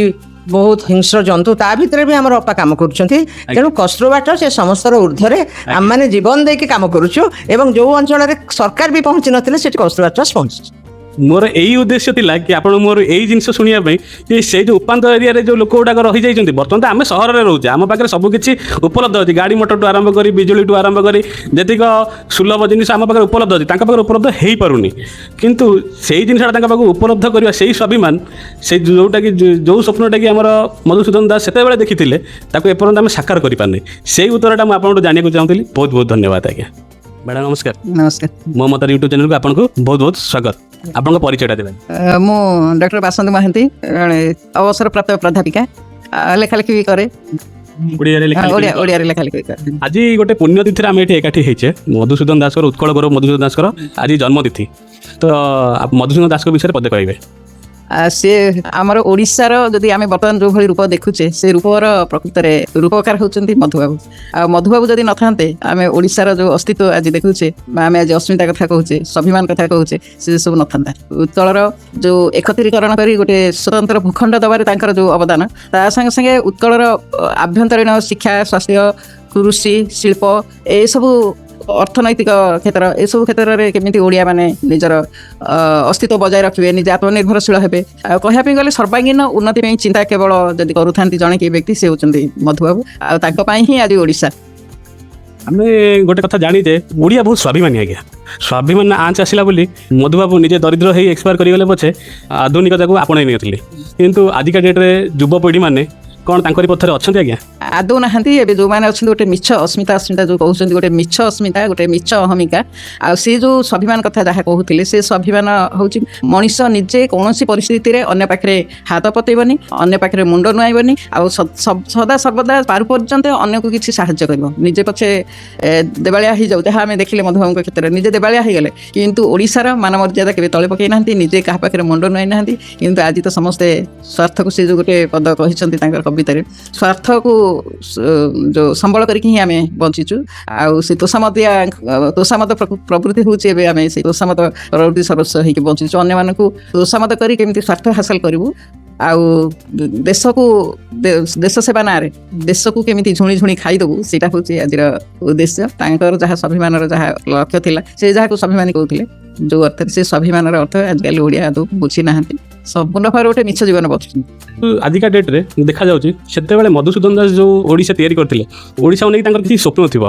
ବହୁତ ହିଂସ୍ର ଜନ୍ତୁ, ତା ଭିତରେ ବି ଆମର ଅପା କାମ କରୁଛନ୍ତି। ତେଣୁ କସ୍ତୁରବା ଟ୍ରଷ୍ଟ ଏ ସମସ୍ତର ଊର୍ଦ୍ଧ୍ୱରେ ଆମମାନେ ଜୀବନ ଦେଇକି କାମ କରୁଛୁ। ଏବଂ ଯେଉଁ ଅଞ୍ଚଳରେ ସରକାର ବି ପହଞ୍ଚି ନଥିଲେ ସେଠି କସ୍ତୁରବା ଟ୍ରଷ୍ଟ ପହଞ୍ଚିଛି। ମୋର ଏଇ ଉଦ୍ଦେଶ୍ୟ ଥିଲା କି ଆପଣ ମୋର ଏଇ ଜିନିଷ ଶୁଣିବା ପାଇଁ କି ସେଇ ଯେଉଁ ଉପାନ୍ତ ଏରିଆରେ ଯେଉଁ ଲୋକ ଗୁଡ଼ାକ ରହିଯାଇଛନ୍ତି, ବର୍ତ୍ତମାନ ତ ଆମେ ସହରରେ ରହୁଛେ, ଆମ ପାଖରେ ସବୁକିଛି ଉପଲବ୍ଧ ଅଛି, ଗାଡ଼ି ମଟରଠୁ ଆରମ୍ଭ କରି ବିଜୁଳିଠୁ ଆରମ୍ଭ କରି ଯେତିକ ସୁଲଭ ଜିନିଷ ଆମ ପାଖରେ ଉପଲବ୍ଧ ଅଛି, ତାଙ୍କ ପାଖରେ ଉପଲବ୍ଧ ହେଇପାରୁନି। କିନ୍ତୁ ସେଇ ଜିନିଷଟା ତାଙ୍କ ପାଖକୁ ଉପଲବ୍ଧ କରିବା, ସେଇ ସ୍ୱାଭିମାନ, ସେଇ ଯେଉଁଟାକି ଯେଉଁ ସ୍ୱପ୍ନଟାକି ଆମର ମଧୁସୂଦନ ଦାସ ସେତେବେଳେ ଦେଖିଥିଲେ, ତାକୁ ଏପର୍ଯ୍ୟନ୍ତ ଆମେ ସାକାର କରିପାରୁନି। ସେଇ ଉତ୍ତରଟା ମୁଁ ଆପଣଙ୍କୁ ଜାଣିବାକୁ ଚାହୁଁଥିଲି। ବହୁତ ବହୁତ ଧନ୍ୟବାଦ ଆଜ୍ଞା। ମ୍ୟାଡ଼ାମ୍ ନମସ୍କାର। ନମସ୍କାର। ମୋ ମତରେ ୟୁଟ୍ୟୁବ୍ ଚ୍ୟାନେଲକୁ ଆପଣଙ୍କୁ ବହୁତ ବହୁତ ସ୍ୱାଗତ। ଆପଣଙ୍କ ପରିଚୟଟା ଦେବେ। ମୁଁ ଡକ୍ଟର ବାସନ୍ତୀ ମହାନ୍ତି, ଜଣେ ଅବସରପ୍ରାପ୍ତ ପ୍ରାଧ୍ୟାପିକା, ଲେଖାଲେଖି ବି କରେ, ଓଡ଼ିଆରେ ଲେଖାଲେଖି କରେ। ଆଜି ଗୋଟେ ପୁଣ୍ୟତିଥିରେ ଆମେ ଏଠି ଏକାଠି ହେଇଛେ। ମଧୁସୂଦନ ଦାସଙ୍କର, ଉତ୍କଳ ଗୌରବ ମଧୁସୂଦନ ଦାସଙ୍କର ଆଜି ଜନ୍ମତିଥି। ତ ମଧୁସୂଦନ ଦାସଙ୍କ ବିଷୟରେ ପଦେ କହିବେ। ସିଏ ଆମର ଓଡ଼ିଶାର, ଯଦି ଆମେ ବର୍ତ୍ତମାନ ଯେଉଁଭଳି ରୂପ ଦେଖୁଛେ, ସେ ରୂପର ପ୍ରକୃତରେ ରୂପକାର ହେଉଛନ୍ତି ମଧୁବାବୁ। ଆଉ ମଧୁବାବୁ ଯଦି ନଥାନ୍ତେ, ଆମେ ଓଡ଼ିଶାର ଯେଉଁ ଅସ୍ତିତ୍ୱ ଆଜି ଦେଖୁଛେ, ବା ଆମେ ଆଜି ଅସ୍ମିତା କଥା କହୁଛେ, ସ୍ୱାଭିମାନ କଥା କହୁଛେ, ସେ ସବୁ ନଥାନ୍ତା। ଉତ୍କଳର ଯେଉଁ ଏକତ୍ରୀକରଣ କରି ଗୋଟେ ସ୍ୱତନ୍ତ୍ର ଭୂଖଣ୍ଡ ଦେବାରେ ତାଙ୍କର ଯେଉଁ ଅବଦାନ, ତା ସାଙ୍ଗେ ସାଙ୍ଗେ ଉତ୍କଳର ଆଭ୍ୟନ୍ତରୀଣ ଶିକ୍ଷା, ସ୍ୱାସ୍ଥ୍ୟ, କୃଷି, ଶିଳ୍ପ, ଏସବୁ ଅର୍ଥନୈତିକ କ୍ଷେତ୍ର, ଏସବୁ କ୍ଷେତ୍ରରେ କେମିତି ଓଡ଼ିଆ ମାନେ ନିଜର ଅସ୍ତିତ୍ୱ ବଜାୟ ରଖିବେ, ନିଜେ ଆତ୍ମନିର୍ଭରଶୀଳ ହେବେ। ଆଉ କହିବା ପାଇଁ ଗଲେ ସର୍ବାଙ୍ଗୀନ ଉନ୍ନତି ପାଇଁ ଚିନ୍ତା କେବଳ ଯଦି କରୁଥାନ୍ତି ଜଣେ କିଏ ବ୍ୟକ୍ତି, ସେ ହେଉଛନ୍ତି ମଧୁବାବୁ। ଆଉ ତାଙ୍କ ପାଇଁ ହିଁ ଆଜି ଓଡ଼ିଶା। ଆମେ ଗୋଟେ କଥା ଜାଣିଛେ, ଓଡ଼ିଆ ବହୁତ ସ୍ୱାଭିମାନୀ ଆଜ୍ଞା। ସ୍ୱାଭିମାନ ଆଞ୍ଚ ଆସିଲା ବୋଲି ମଧୁବାବୁ ନିଜେ ଦରିଦ୍ର ହେଇ ଏକ୍ସପାୟାର କରିଗଲେ ପଛେ ଆଧୁନିକତାକୁ ଆପଣେଇ ନେଇଥିଲେ। କିନ୍ତୁ ଆଜିକା ଡେଟ୍ରେ ଯୁବପିଢ଼ିମାନେ କ'ଣ ତାଙ୍କରି ପଥରେ ଅଛନ୍ତି ଆଜ୍ଞା? ଆଦୌ ନାହାନ୍ତି। ଏବେ ଯେଉଁମାନେ ଅଛନ୍ତି, ଗୋଟେ ମିଛ ଅସ୍ମିତା ଯେଉଁ କହୁଛନ୍ତି, ଗୋଟେ ମିଛ ଅସ୍ମିତା, ଗୋଟେ ମିଛ ଅହମିକା। ଆଉ ସେ ଯେଉଁ ସ୍ୱାଭିମାନ କଥା ଯାହା କହୁଥିଲେ, ସେ ସ୍ୱାଭିମାନ ହେଉଛି ମଣିଷ ନିଜେ କୌଣସି ପରିସ୍ଥିତିରେ ଅନ୍ୟ ପାଖରେ ହାତ ପତେଇବନି, ଅନ୍ୟ ପାଖରେ ମୁଣ୍ଡ ନୁଆଇବନି, ଆଉ ସଦା ସର୍ବଦା ପାରୁ ପର୍ଯ୍ୟନ୍ତ ଅନ୍ୟକୁ କିଛି ସାହାଯ୍ୟ କରିବ। ନିଜେ ପଛେ ଦେବାଳିଆ ହେଇଯାଉ, ଯାହା ଆମେ ଦେଖିଲେ ମଧୁବାବୁଙ୍କ କ୍ଷେତ୍ରରେ ନିଜେ ଦେବାଳିଆ ହେଇଗଲେ, କିନ୍ତୁ ଓଡ଼ିଶାର ମାନ ମର୍ଯ୍ୟାଦା କେବେ ତଳେ ପକାଇ ନାହାନ୍ତି, ନିଜେ କାହା ପାଖରେ ମୁଣ୍ଡ ନୁଆଇ ନାହାନ୍ତି। କିନ୍ତୁ ଆଜି ତ ସମସ୍ତେ ସ୍ୱାର୍ଥକୁ, ସେ ଯେଉଁ ଗୋଟେ ପଦ କହିଛନ୍ତି ତାଙ୍କର କବିତାରେ, ସ୍ୱାର୍ଥକୁ ଯେଉଁ ସମ୍ବଳ କରିକି ହିଁ ଆମେ ବଞ୍ଚିଛୁ। ଆଉ ସେ ତୋଷାମଦ ପ୍ରବୃତ୍ତି ହେଉଛି, ଏବେ ଆମେ ସେଇ ତୋଷାମଦ ପ୍ରବୃତ୍ତି ସଦସ୍ୟ ହେଇକି ବଞ୍ଚିଛୁ। ଅନ୍ୟମାନଙ୍କୁ ତୋଷାମଦ କରି କେମିତି ସ୍ୱାର୍ଥ ହାସଲ କରିବୁ, ଆଉ ଦେଶ ସେବା ନାଁରେ ଦେଶକୁ କେମିତି ଝୁଣି ଝୁଣି ଖାଇଦେବୁ, ସେଇଟା ହେଉଛି ଆଜିର ଉଦ୍ଦେଶ୍ୟ। ତାଙ୍କର ଯାହା ସ୍ୱାଭିମାନର ଯାହା ଲକ୍ଷ୍ୟ ଥିଲା, ସେ ଯାହାକୁ ସ୍ୱାଭିମାନୀ କହୁଥିଲେ, ଯେଉଁ ଅର୍ଥରେ, ସେ ସ୍ୱାଭିମାନର ଅର୍ଥ ଆଜିକାଲି ଓଡ଼ିଆ ଆଦୌ ବୁଝି ନାହାନ୍ତି। ସମ୍ପୂର୍ଣ୍ଣ ଭାବରେ ଗୋଟେ ମିଛ ଜୀବନ ବଞ୍ଚୁଛନ୍ତି। ଆଜିକା ଡେଟ୍ରେ ଦେଖାଯାଉଛି, ସେତେବେଳେ ମଧୁସୂଦନ ଦାସ ଯେଉଁ ଓଡ଼ିଶା ତିଆରି କରିଥିଲେ, ଓଡ଼ିଶାକୁ ନେଇକି ତାଙ୍କର କିଛି ସ୍ୱପ୍ନ ଥିବ,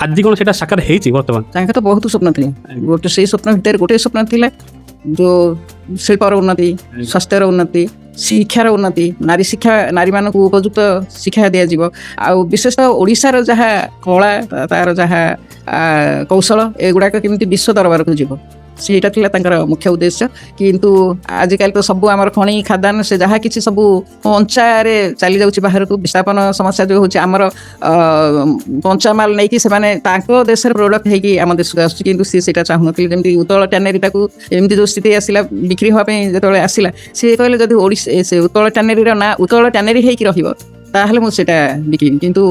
ଆଜି କ'ଣ ସେଇଟା ସାକାର ହେଇଛି? ବର୍ତ୍ତମାନ ତାଙ୍କର ତ ବହୁତ ସ୍ୱପ୍ନ ଥିଲା। ସେଇ ସ୍ୱପ୍ନ ଭିତରେ ଗୋଟେ ସ୍ୱପ୍ନ ଥିଲା, ଯେଉଁ ଶିଳ୍ପର ଉନ୍ନତି, ସ୍ୱାସ୍ଥ୍ୟର ଉନ୍ନତି, ଶିକ୍ଷାର ଉନ୍ନତି, ନାରୀ ଶିକ୍ଷା, ନାରୀମାନଙ୍କୁ ଉପଯୁକ୍ତ ଶିକ୍ଷା ଦିଆଯିବ। ଆଉ ବିଶେଷତଃ ଓଡ଼ିଶାର ଯାହା କଳା, ତାର ଯାହା କୌଶଳ, ଏଗୁଡ଼ାକ କେମିତି ବିଶ୍ୱ ଦରବାରକୁ ଯିବ, ସେଇଟା ଥିଲା ତାଙ୍କର ମୁଖ୍ୟ ଉଦ୍ଦେଶ୍ୟ। କିନ୍ତୁ ଆଜିକାଲି ତ ସବୁ ଆମର ଖଣି ଖାଦାନ, ସେ ଯାହା କିଛି ସବୁ କଞ୍ଚାରେ ଚାଲିଯାଉଛି ବାହାରକୁ। ବିସ୍ଥାପନ ସମସ୍ୟା ଯେଉଁ ହେଉଛି, ଆମର କଞ୍ଚାମାଲ ନେଇକି ସେମାନେ ତାଙ୍କ ଦେଶରେ ପ୍ରଡକ୍ଟ ହେଇକି ଆମ ଦେଶକୁ ଆସୁଛି, କିନ୍ତୁ ସିଏ ସେଇଟା ଚାହୁଁନଥିଲେ। ଯେମିତି ଉତ୍କଳ ଟ୍ୟାନେରୀଟାକୁ ଏମିତି ଯେଉଁ ସ୍ଥିତି ଆସିଲା, ବିକ୍ରି ହେବା ପାଇଁ ଯେତେବେଳେ ଆସିଲା, ସିଏ କହିଲେ ଯଦି ସେ ଉତ୍କଳ ଟ୍ୟାନେରୀର ନାଁ ଉତ୍କଳ ଟ୍ୟାନେରୀ ହେଇକି ରହିବ, ତାହେଲେ ମୁଁ ସେଇଟା ବିକିବି। କିନ୍ତୁ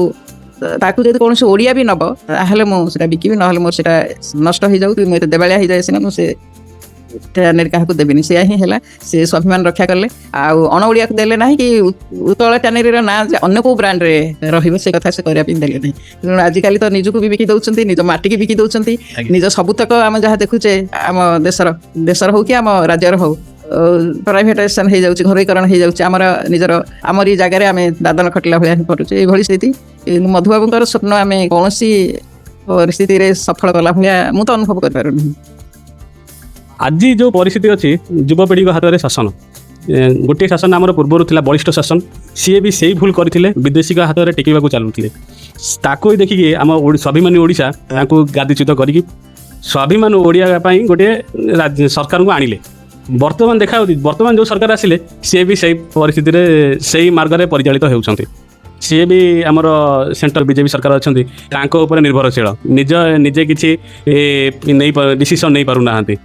ତାକୁ ଯଦି କୌଣସି ଓଡ଼ିଆ ବି ନେବ, ତାହେଲେ ମୁଁ ସେଇଟା ବିକିବି, ନହେଲେ ମୋର ସେଇଟା ନଷ୍ଟ ହେଇଯାଉ, ମୁଁ ଏତେ ଦେବାଳିଆ ହେଇଯାଏ ସିନା, ମୁଁ ସେ ଚ୍ୟାନେଲ କାହାକୁ ଦେବିନି। ସେୟା ହିଁ ହେଲା, ସେ ସ୍ୱାଭିମାନ ରକ୍ଷା କଲେ। ଆଉ ଅଣ ଓଡ଼ିଆକୁ ଦେଲେ ନାହିଁ କି ଉତ୍କଳ ଚ୍ୟାନେଲର ନାଁ ଯେ ଅନ୍ୟ କେଉଁ ବ୍ରାଣ୍ଡରେ ରହିବ ସେ କଥା ସେ କରିବା ପାଇଁ ଦେଲେ ନାହିଁ। ତେଣୁ ଆଜିକାଲି ତ ନିଜକୁ ବି ବିକି ଦେଉଛନ୍ତି, ନିଜ ମାଟିକି ବିକି ଦେଉଛନ୍ତି, ନିଜ ସବୁତକ ଆମେ ଯାହା ଦେଖୁଛେ ଆମ ଦେଶର ହଉ କି ଆମ ରାଜ୍ୟର ହଉ ପ୍ରାଇଭେଟାଇଜେସନ ହେଇଯାଉଛି, ଘରୋଇକରଣ ହେଇଯାଉଛି। ଆମରି ଜାଗାରେ ଆମେ ଦାଦନ ଖଟିଲା ଭଳିଆ ହିଁ କରୁଛେ। ଏଇଭଳି ସ୍ଥିତି। ମଧୁବାବୁଙ୍କର ସ୍ୱପ୍ନ ଆମେ କୌଣସି ପରିସ୍ଥିତିରେ ସଫଳ କଲା ଭଳିଆ ମୁଁ ତ ଅନୁଭବ କରିପାରୁନି। ଆଜି ଯେଉଁ ପରିସ୍ଥିତି ଅଛି, ଯୁବପିଢ଼ିଙ୍କ ହାତରେ ଶାସନ, ଗୋଟିଏ ଶାସନ ଆମର ପୂର୍ବରୁ ଥିଲା ବଳିଷ୍ଠ ଶାସନ, ସିଏ ବି ସେଇ ଭୁଲ କରିଥିଲେ, ବିଦେଶୀଙ୍କ ହାତରେ ଟେକିବାକୁ ଚାଲୁଥିଲେ। ତାକୁ ଦେଖିକି ଆମ ସ୍ୱାଭିମାନୀ ଓଡ଼ିଶା ତାଙ୍କୁ ଗାଦିଚ୍ୟୁତ କରିକି ସ୍ୱାଭିମାନ ଓଡ଼ିଆ ପାଇଁ ଗୋଟିଏ ସରକାରଙ୍କୁ ଆଣିଲେ। ବର୍ତ୍ତମାନ ଦେଖାଯାଉଛି, ବର୍ତ୍ତମାନ ଯେଉଁ ସରକାର ଆସିଲେ ସିଏ ବି ସେଇ ପରିସ୍ଥିତିରେ ସେଇ ମାର୍ଗରେ ପରିଚାଳିତ ହେଉଛନ୍ତି। ସିଏ ବି ଆମର ସେଣ୍ଟ୍ରାଲ ବିଜେପି ସରକାର ଅଛନ୍ତି, ତାଙ୍କ ଉପରେ ନିର୍ଭରଶୀଳ, ନିଜେ କିଛି ଡିସିସନ୍ ନେଇପାରୁନାହାନ୍ତି।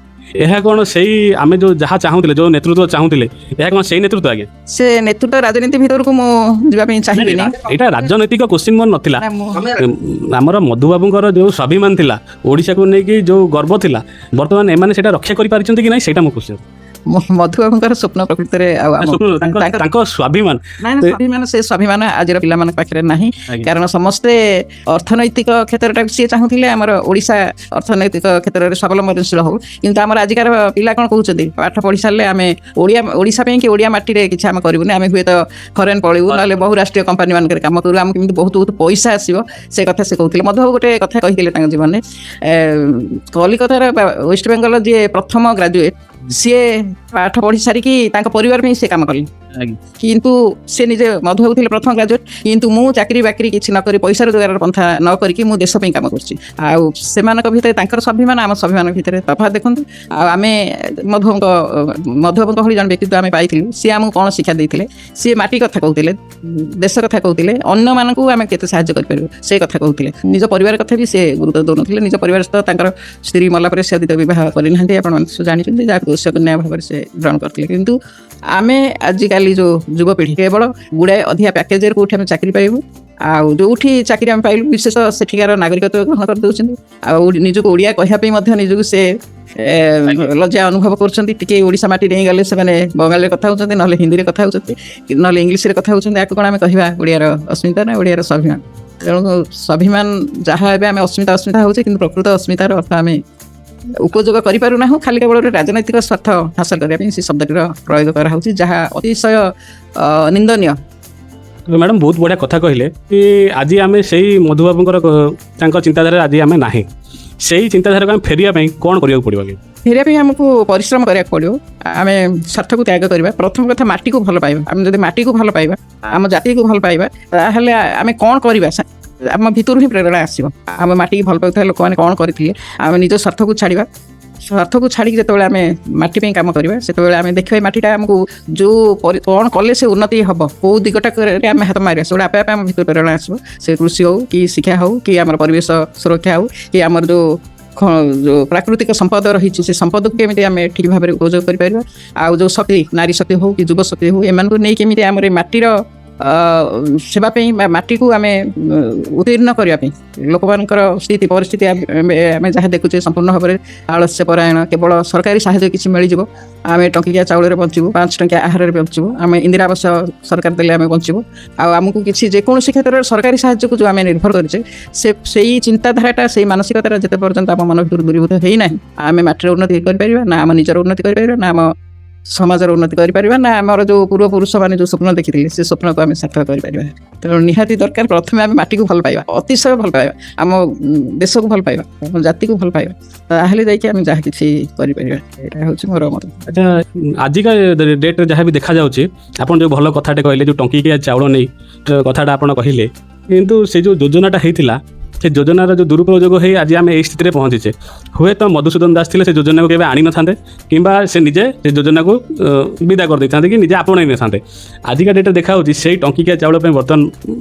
ଏହା କ'ଣ ସେଇ ଆମେ ଯାହା ଚାହୁଁଥିଲେ, ଯେଉଁ ନେତୃତ୍ୱ ଚାହୁଁଥିଲେ, ଏହା କ'ଣ ସେଇ ନେତୃତ୍ୱ? ଆଜ୍ଞା, ସେ ନେତୃତ୍ୱ ରାଜନୀତି ଭିତରକୁ ମୁଁ ଯିବା ପାଇଁ ଚାହିଁବିନି। ଏଇଟା ରାଜନୈତିକ କୋଶ୍ଚିନ୍ ମୋର ନଥିଲା। ଆମର ମଧୁବାବୁଙ୍କର ଯେଉଁ ସ୍ୱାଭିମାନ ଥିଲା, ଓଡ଼ିଶାକୁ ନେଇକି ଯେଉଁ ଗର୍ବ ଥିଲା, ବର୍ତ୍ତମାନ ଏମାନେ ସେଇଟା ରକ୍ଷା କରିପାରିଛନ୍ତି କି ନାହିଁ ସେଇଟା ମୋ କୋଶ୍ଚିନ୍। ମଧୁବାବୁଙ୍କର ସ୍ୱପ୍ନ ପ୍ରକୃତରେ ଆଉ ତାଙ୍କ ସ୍ୱାଭିମାନ ସେ ସ୍ୱାଭିମାନ ଆଜିର ପିଲାମାନଙ୍କ ପାଖରେ ନାହିଁ। କାରଣ ସମସ୍ତେ ଅର୍ଥନୈତିକ କ୍ଷେତ୍ରଟାକୁ ସିଏ ଚାହୁଁଥିଲେ ଆମର ଓଡ଼ିଶା ଅର୍ଥନୈତିକ କ୍ଷେତ୍ରରେ ସ୍ୱାବଲମ୍ବନଶୀଳ ହଉ। କିନ୍ତୁ ଆମର ଆଜିକାର ପିଲା କ'ଣ କହୁଛନ୍ତି, ପାଠ ପଢ଼ି ସାରିଲେ ଆମେ ଓଡ଼ିଶା ପାଇଁ କି ଓଡ଼ିଆ ମାଟିରେ କିଛି ଆମେ କରିବୁନି, ଆମେ ହୁଏତ ଫରେନ୍ ପଳେଇବୁ, ନହେଲେ ବହୁରାଷ୍ଟ୍ରୀୟ କମ୍ପାନୀ ମାନଙ୍କରେ କାମ କରିବୁ, ଆମକୁ କେମିତି ବହୁତ ପଇସା ଆସିବ ସେ କଥା ସେ କହୁଥିଲେ। ମଧୁବାବୁ ଗୋଟେ କଥା କହିଥିଲେ ତାଙ୍କ ଜୀବନରେ, କଲିକତାର ୱେଷ୍ଟବେଙ୍ଗଲର ଯିଏ ପ୍ରଥମ ଗ୍ରାଜୁଏଟ୍, ସିଏ ପାଠ ପଢ଼ି ସାରିକି ତାଙ୍କ ପରିବାର ପାଇଁ ସେ କାମ କଲେ। କିନ୍ତୁ ସେ ନିଜେ ମଧୁବାବୁ ଥିଲେ ପ୍ରଥମ ଗ୍ରାଜୁଏଟ୍, କିନ୍ତୁ ମୁଁ ଚାକିରି ବାକିରି କିଛି ନ କରି ପଇସା ରୋଜଗାରର ପନ୍ଥା ନ କରିକି ମୁଁ ଦେଶ ପାଇଁ କାମ କରୁଛି। ଆଉ ସେମାନଙ୍କ ଭିତରେ ତାଙ୍କର ସ୍ୱାଭିମାନ, ଆମ ସ୍ୱାଭିମାନ ଭିତରେ ତଫାତ୍ ଦେଖନ୍ତୁ। ଆଉ ଆମେ ମଧୁବାବୁଙ୍କ ଭଳି ଜଣେ ବ୍ୟକ୍ତିତ୍ୱ ଆମେ ପାଇଥିଲୁ। ସିଏ ଆମକୁ କ'ଣ ଶିକ୍ଷା ଦେଇଥିଲେ? ସିଏ ମାଟି କଥା କହୁଥିଲେ, ଦେଶ କଥା କହୁଥିଲେ, ଅନ୍ୟମାନଙ୍କୁ ଆମେ କେତେ ସାହାଯ୍ୟ କରିପାରିବୁ ସେ କଥା କହୁଥିଲେ। ନିଜ ପରିବାର କଥା ବି ସେ ଗୁରୁତ୍ୱ ଦେଉନଥିଲେ। ନିଜ ପରିବାର ସହିତ ତାଙ୍କର ସ୍ତ୍ରୀ ମଲା ପରେ ସେ ଦ୍ୱିତୀୟ ବିବାହ କରିନାହାନ୍ତି, ଆପଣମାନେ ଜାଣିଛନ୍ତି, ଯାହାକୁ କନ୍ୟା ଭାବରେ ସେ ଗ୍ରହଣ କରିଥିଲେ। କିନ୍ତୁ ଆମେ ଆଜିକାଲି ଯେଉଁ ଯୁବପିଢ଼ି କେବଳ ଗୁଡ଼ାଏ ଅଧିକା ପ୍ୟାକେଜରେ କେଉଁଠି ଆମେ ଚାକିରି ପାଇବୁ, ଆଉ ଯେଉଁଠି ଚାକିରି ଆମେ ପାଇଲୁ ବିଶେଷ ସେଠିକାର ନାଗରିକତ୍ୱ ଗ୍ରହଣ କରିଦେଉଛନ୍ତି। ଆଉ ନିଜକୁ ଓଡ଼ିଆ କହିବା ପାଇଁ ମଧ୍ୟ ନିଜକୁ ସେ ଲଜ୍ଜା ଅନୁଭବ କରୁଛନ୍ତି। ଟିକେ ଓଡ଼ିଶା ମାଟି ନେଇଗଲେ ସେମାନେ ବଙ୍ଗାଳୀରେ କଥା ହେଉଛନ୍ତି, ନହେଲେ ହିନ୍ଦୀରେ କଥା ହେଉଛନ୍ତି, ନହେଲେ ଇଂଲିଶରେ କଥା ହେଉଛନ୍ତି। ଆକୁ କ'ଣ ଆମେ କହିବା ଓଡ଼ିଆର ଅସ୍ମିତା ନା ଓଡ଼ିଆର ସ୍ୱାଭିମାନ? ତେଣୁ ସ୍ୱାଭିମାନ ଯାହା ଏବେ ଆମେ ଅସ୍ମିତା ହେଉଛି, କିନ୍ତୁ ପ୍ରକୃତ ଅସ୍ମିତାର ଅର୍ଥ ଆମେ ଉପଯୋଗ କରିପାରୁନାହୁଁ। ଖାଲି କେବଳ ଗୋଟେ ରାଜନୈତିକ ସ୍ୱାର୍ଥ ହାସଲ କରିବା ପାଇଁ ସେ ଶବ୍ଦଟିର ପ୍ରୟୋଗ କରାହେଉଛି, ଯାହା ଅତିଶୟ ନିନ୍ଦନୀୟ। ମ୍ୟାଡ଼ାମ୍ ବହୁତ ବଢ଼ିଆ କଥା କହିଲେ କି ଆଜି ଆମେ ସେଇ ମଧୁବାବୁଙ୍କର ତାଙ୍କ ଚିନ୍ତାଧାରାରେ ଆଜି ଆମେ ନାହିଁ। ସେଇ ଚିନ୍ତାଧାରାକୁ ଆମେ ଫେରିବା ପାଇଁ କ'ଣ କରିବାକୁ ପଡ଼ିବ? ଫେରିବା ପାଇଁ ଆମକୁ ପରିଶ୍ରମ କରିବାକୁ ପଡ଼ିବ। ଆମେ ସ୍ୱାର୍ଥକୁ ତ୍ୟାଗ କରିବା। ପ୍ରଥମ କଥା ମାଟିକୁ ଭଲ ପାଇବା। ଆମେ ଯଦି ମାଟିକୁ ଭଲ ପାଇବା, ଆମ ଜାତିକୁ ଭଲ ପାଇବା, ତାହେଲେ ଆମେ କ'ଣ କରିବା? ଆମ ଭିତରୁ ହିଁ ପ୍ରେରଣା ଆସିବ। ଆମ ମାଟିକି ଭଲ ପାଉଥିବା ଲୋକମାନେ କ'ଣ କରିଥିଲେ, ଆମେ ନିଜ ସ୍ୱାର୍ଥକୁ ଛାଡ଼ିବା। ସ୍ୱାର୍ଥକୁ ଛାଡ଼ିକି ଯେତେବେଳେ ଆମେ ମାଟି ପାଇଁ କାମ କରିବା, ସେତେବେଳେ ଆମେ ଦେଖିବା ମାଟିଟା ଆମକୁ ଯେଉଁ କ'ଣ କଲେ ସେ ଉନ୍ନତି ହେବ, କେଉଁ ଦିଗଟାରେ ଆମେ ହାତ ମାରିବା, ସେଗୁଡ଼ା ଆପେ ଆପେ ଆମ ଭିତରୁ ପ୍ରେରଣା ଆସିବ। ସେ କୃଷି ହେଉ କି ଶିକ୍ଷା ହେଉ କି ଆମର ପରିବେଶ ସୁରକ୍ଷା ହେଉ କି ଆମର ଯେଉଁ ପ୍ରାକୃତିକ ସମ୍ପଦ ରହିଛି, ସେ ସମ୍ପଦକୁ କେମିତି ଆମେ ଠିକ୍ ଭାବରେ ଉପଯୋଗ କରିପାରିବା। ଆଉ ଯେଉଁ ଶକ୍ତି, ନାରୀ ଶକ୍ତି ହେଉ କି ଯୁବ ଶକ୍ତି ହେଉ, ଏମାନଙ୍କୁ ନେଇ କେମିତି ଆମର ମାଟିର ସେବା ପାଇଁ ବା ମାଟିକୁ ଆମେ ଉତ୍ତୀର୍ଣ୍ଣ କରିବା ପାଇଁ ଲୋକମାନଙ୍କର ସ୍ଥିତି ପରିସ୍ଥିତି ଆମେ ଯାହା ଦେଖୁଛେ ସମ୍ପୂର୍ଣ୍ଣ ଭାବରେ ଆଳସ୍ୟ ପରାୟଣ। କେବଳ ସରକାରୀ ସାହାଯ୍ୟ କିଛି ମିଳିଯିବ, ଆମେ ଟଙ୍କିକିଆ ଚାଉଳରେ ବଞ୍ଚିବୁ, 5 ଟଙ୍କିଆ ଆହାରରେ ବଞ୍ଚିବୁ, ଆମେ ଇନ୍ଦିରା ଆବାସ ସରକାର ଦେଲେ ଆମେ ବଞ୍ଚିବୁ। ଆଉ ଆମକୁ କିଛି ଯେକୌଣସି କ୍ଷେତ୍ରରେ ସରକାରୀ ସାହାଯ୍ୟକୁ ଯେଉଁ ଆମେ ନିର୍ଭର କରିଛେ, ସେଇ ଚିନ୍ତାଧାରାଟା, ସେଇ ମାନସିକତାଟା ଯେତେ ପର୍ଯ୍ୟନ୍ତ ଆମ ମନ ଭିତରୁ ଦୂରୀଭୂତ ହେଇନାହିଁ, ଆମେ ମାଟିର ଉନ୍ନତି କରିପାରିବା ନା, ଆମ ନିଜର ଉନ୍ନତି କରିପାରିବା ନା, ଆମ ସମାଜର ଉନ୍ନତି କରିପାରିବା ନା, ଆମର ଯେଉଁ ପୂର୍ବପୁରୁଷମାନେ ଯେଉଁ ସ୍ୱପ୍ନ ଦେଖିଥିଲେ ସେ ସ୍ୱପ୍ନକୁ ଆମେ ସାର୍ଥକ କରିପାରିବା। ତେଣୁ ନିହାତି ଦରକାର ପ୍ରଥମେ ଆମେ ମାଟିକୁ ଭଲ ପାଇବା, ଅତିଶୟ ଭଲ ପାଇବା, ଆମ ଦେଶକୁ ଭଲ ପାଇବା, ଆମ ଜାତିକୁ ଭଲ ପାଇବା, ତାହେଲେ ଯାଇକି ଆମେ ଯାହା କିଛି କରିପାରିବା। ଏଇଟା ହେଉଛି ମୋର ମତ। ଆଚ୍ଛା, ଆଜିକା ଡେଟ୍ରେ ଯାହା ବି ଦେଖାଯାଉଛି, ଆପଣ ଯେଉଁ ଭଲ କଥାଟେ କହିଲେ, ଯେଉଁ ଟଙ୍କିକିଆ ଚାଉଳ ନେଇ କଥାଟା ଆପଣ କହିଲେ, କିନ୍ତୁ ସେ ଯେଉଁ ଯୋଜନାଟା ହେଇଥିଲା, ସେ ଯୋଜନାର ଯେଉଁ ଦୁରୁପଯୋଗ ହେଇ ଆଜି ଆମେ ଏଇ ସ୍ଥିତିରେ ପହଞ୍ଚିଛେ। ହୁଏତ ମଧୁସୂଦନ ଦାସ ଥିଲେ ସେ ଯୋଜନାକୁ କେବେ ଆଣିନଥାନ୍ତେ, କିମ୍ବା ସେ ନିଜେ ସେ ଯୋଜନାକୁ ବିଦା କରିଦେଇଥାନ୍ତେ କି ନିଜେ ଆପଣେଇ ନେଇଥାନ୍ତେ। ଆଜିକା ଡେଟ୍ରେ ଦେଖାହେଉଛି ସେଇ ଟଙ୍କିକିଆ ଚାଉଳ ପାଇଁ ବର୍ତ୍ତମାନ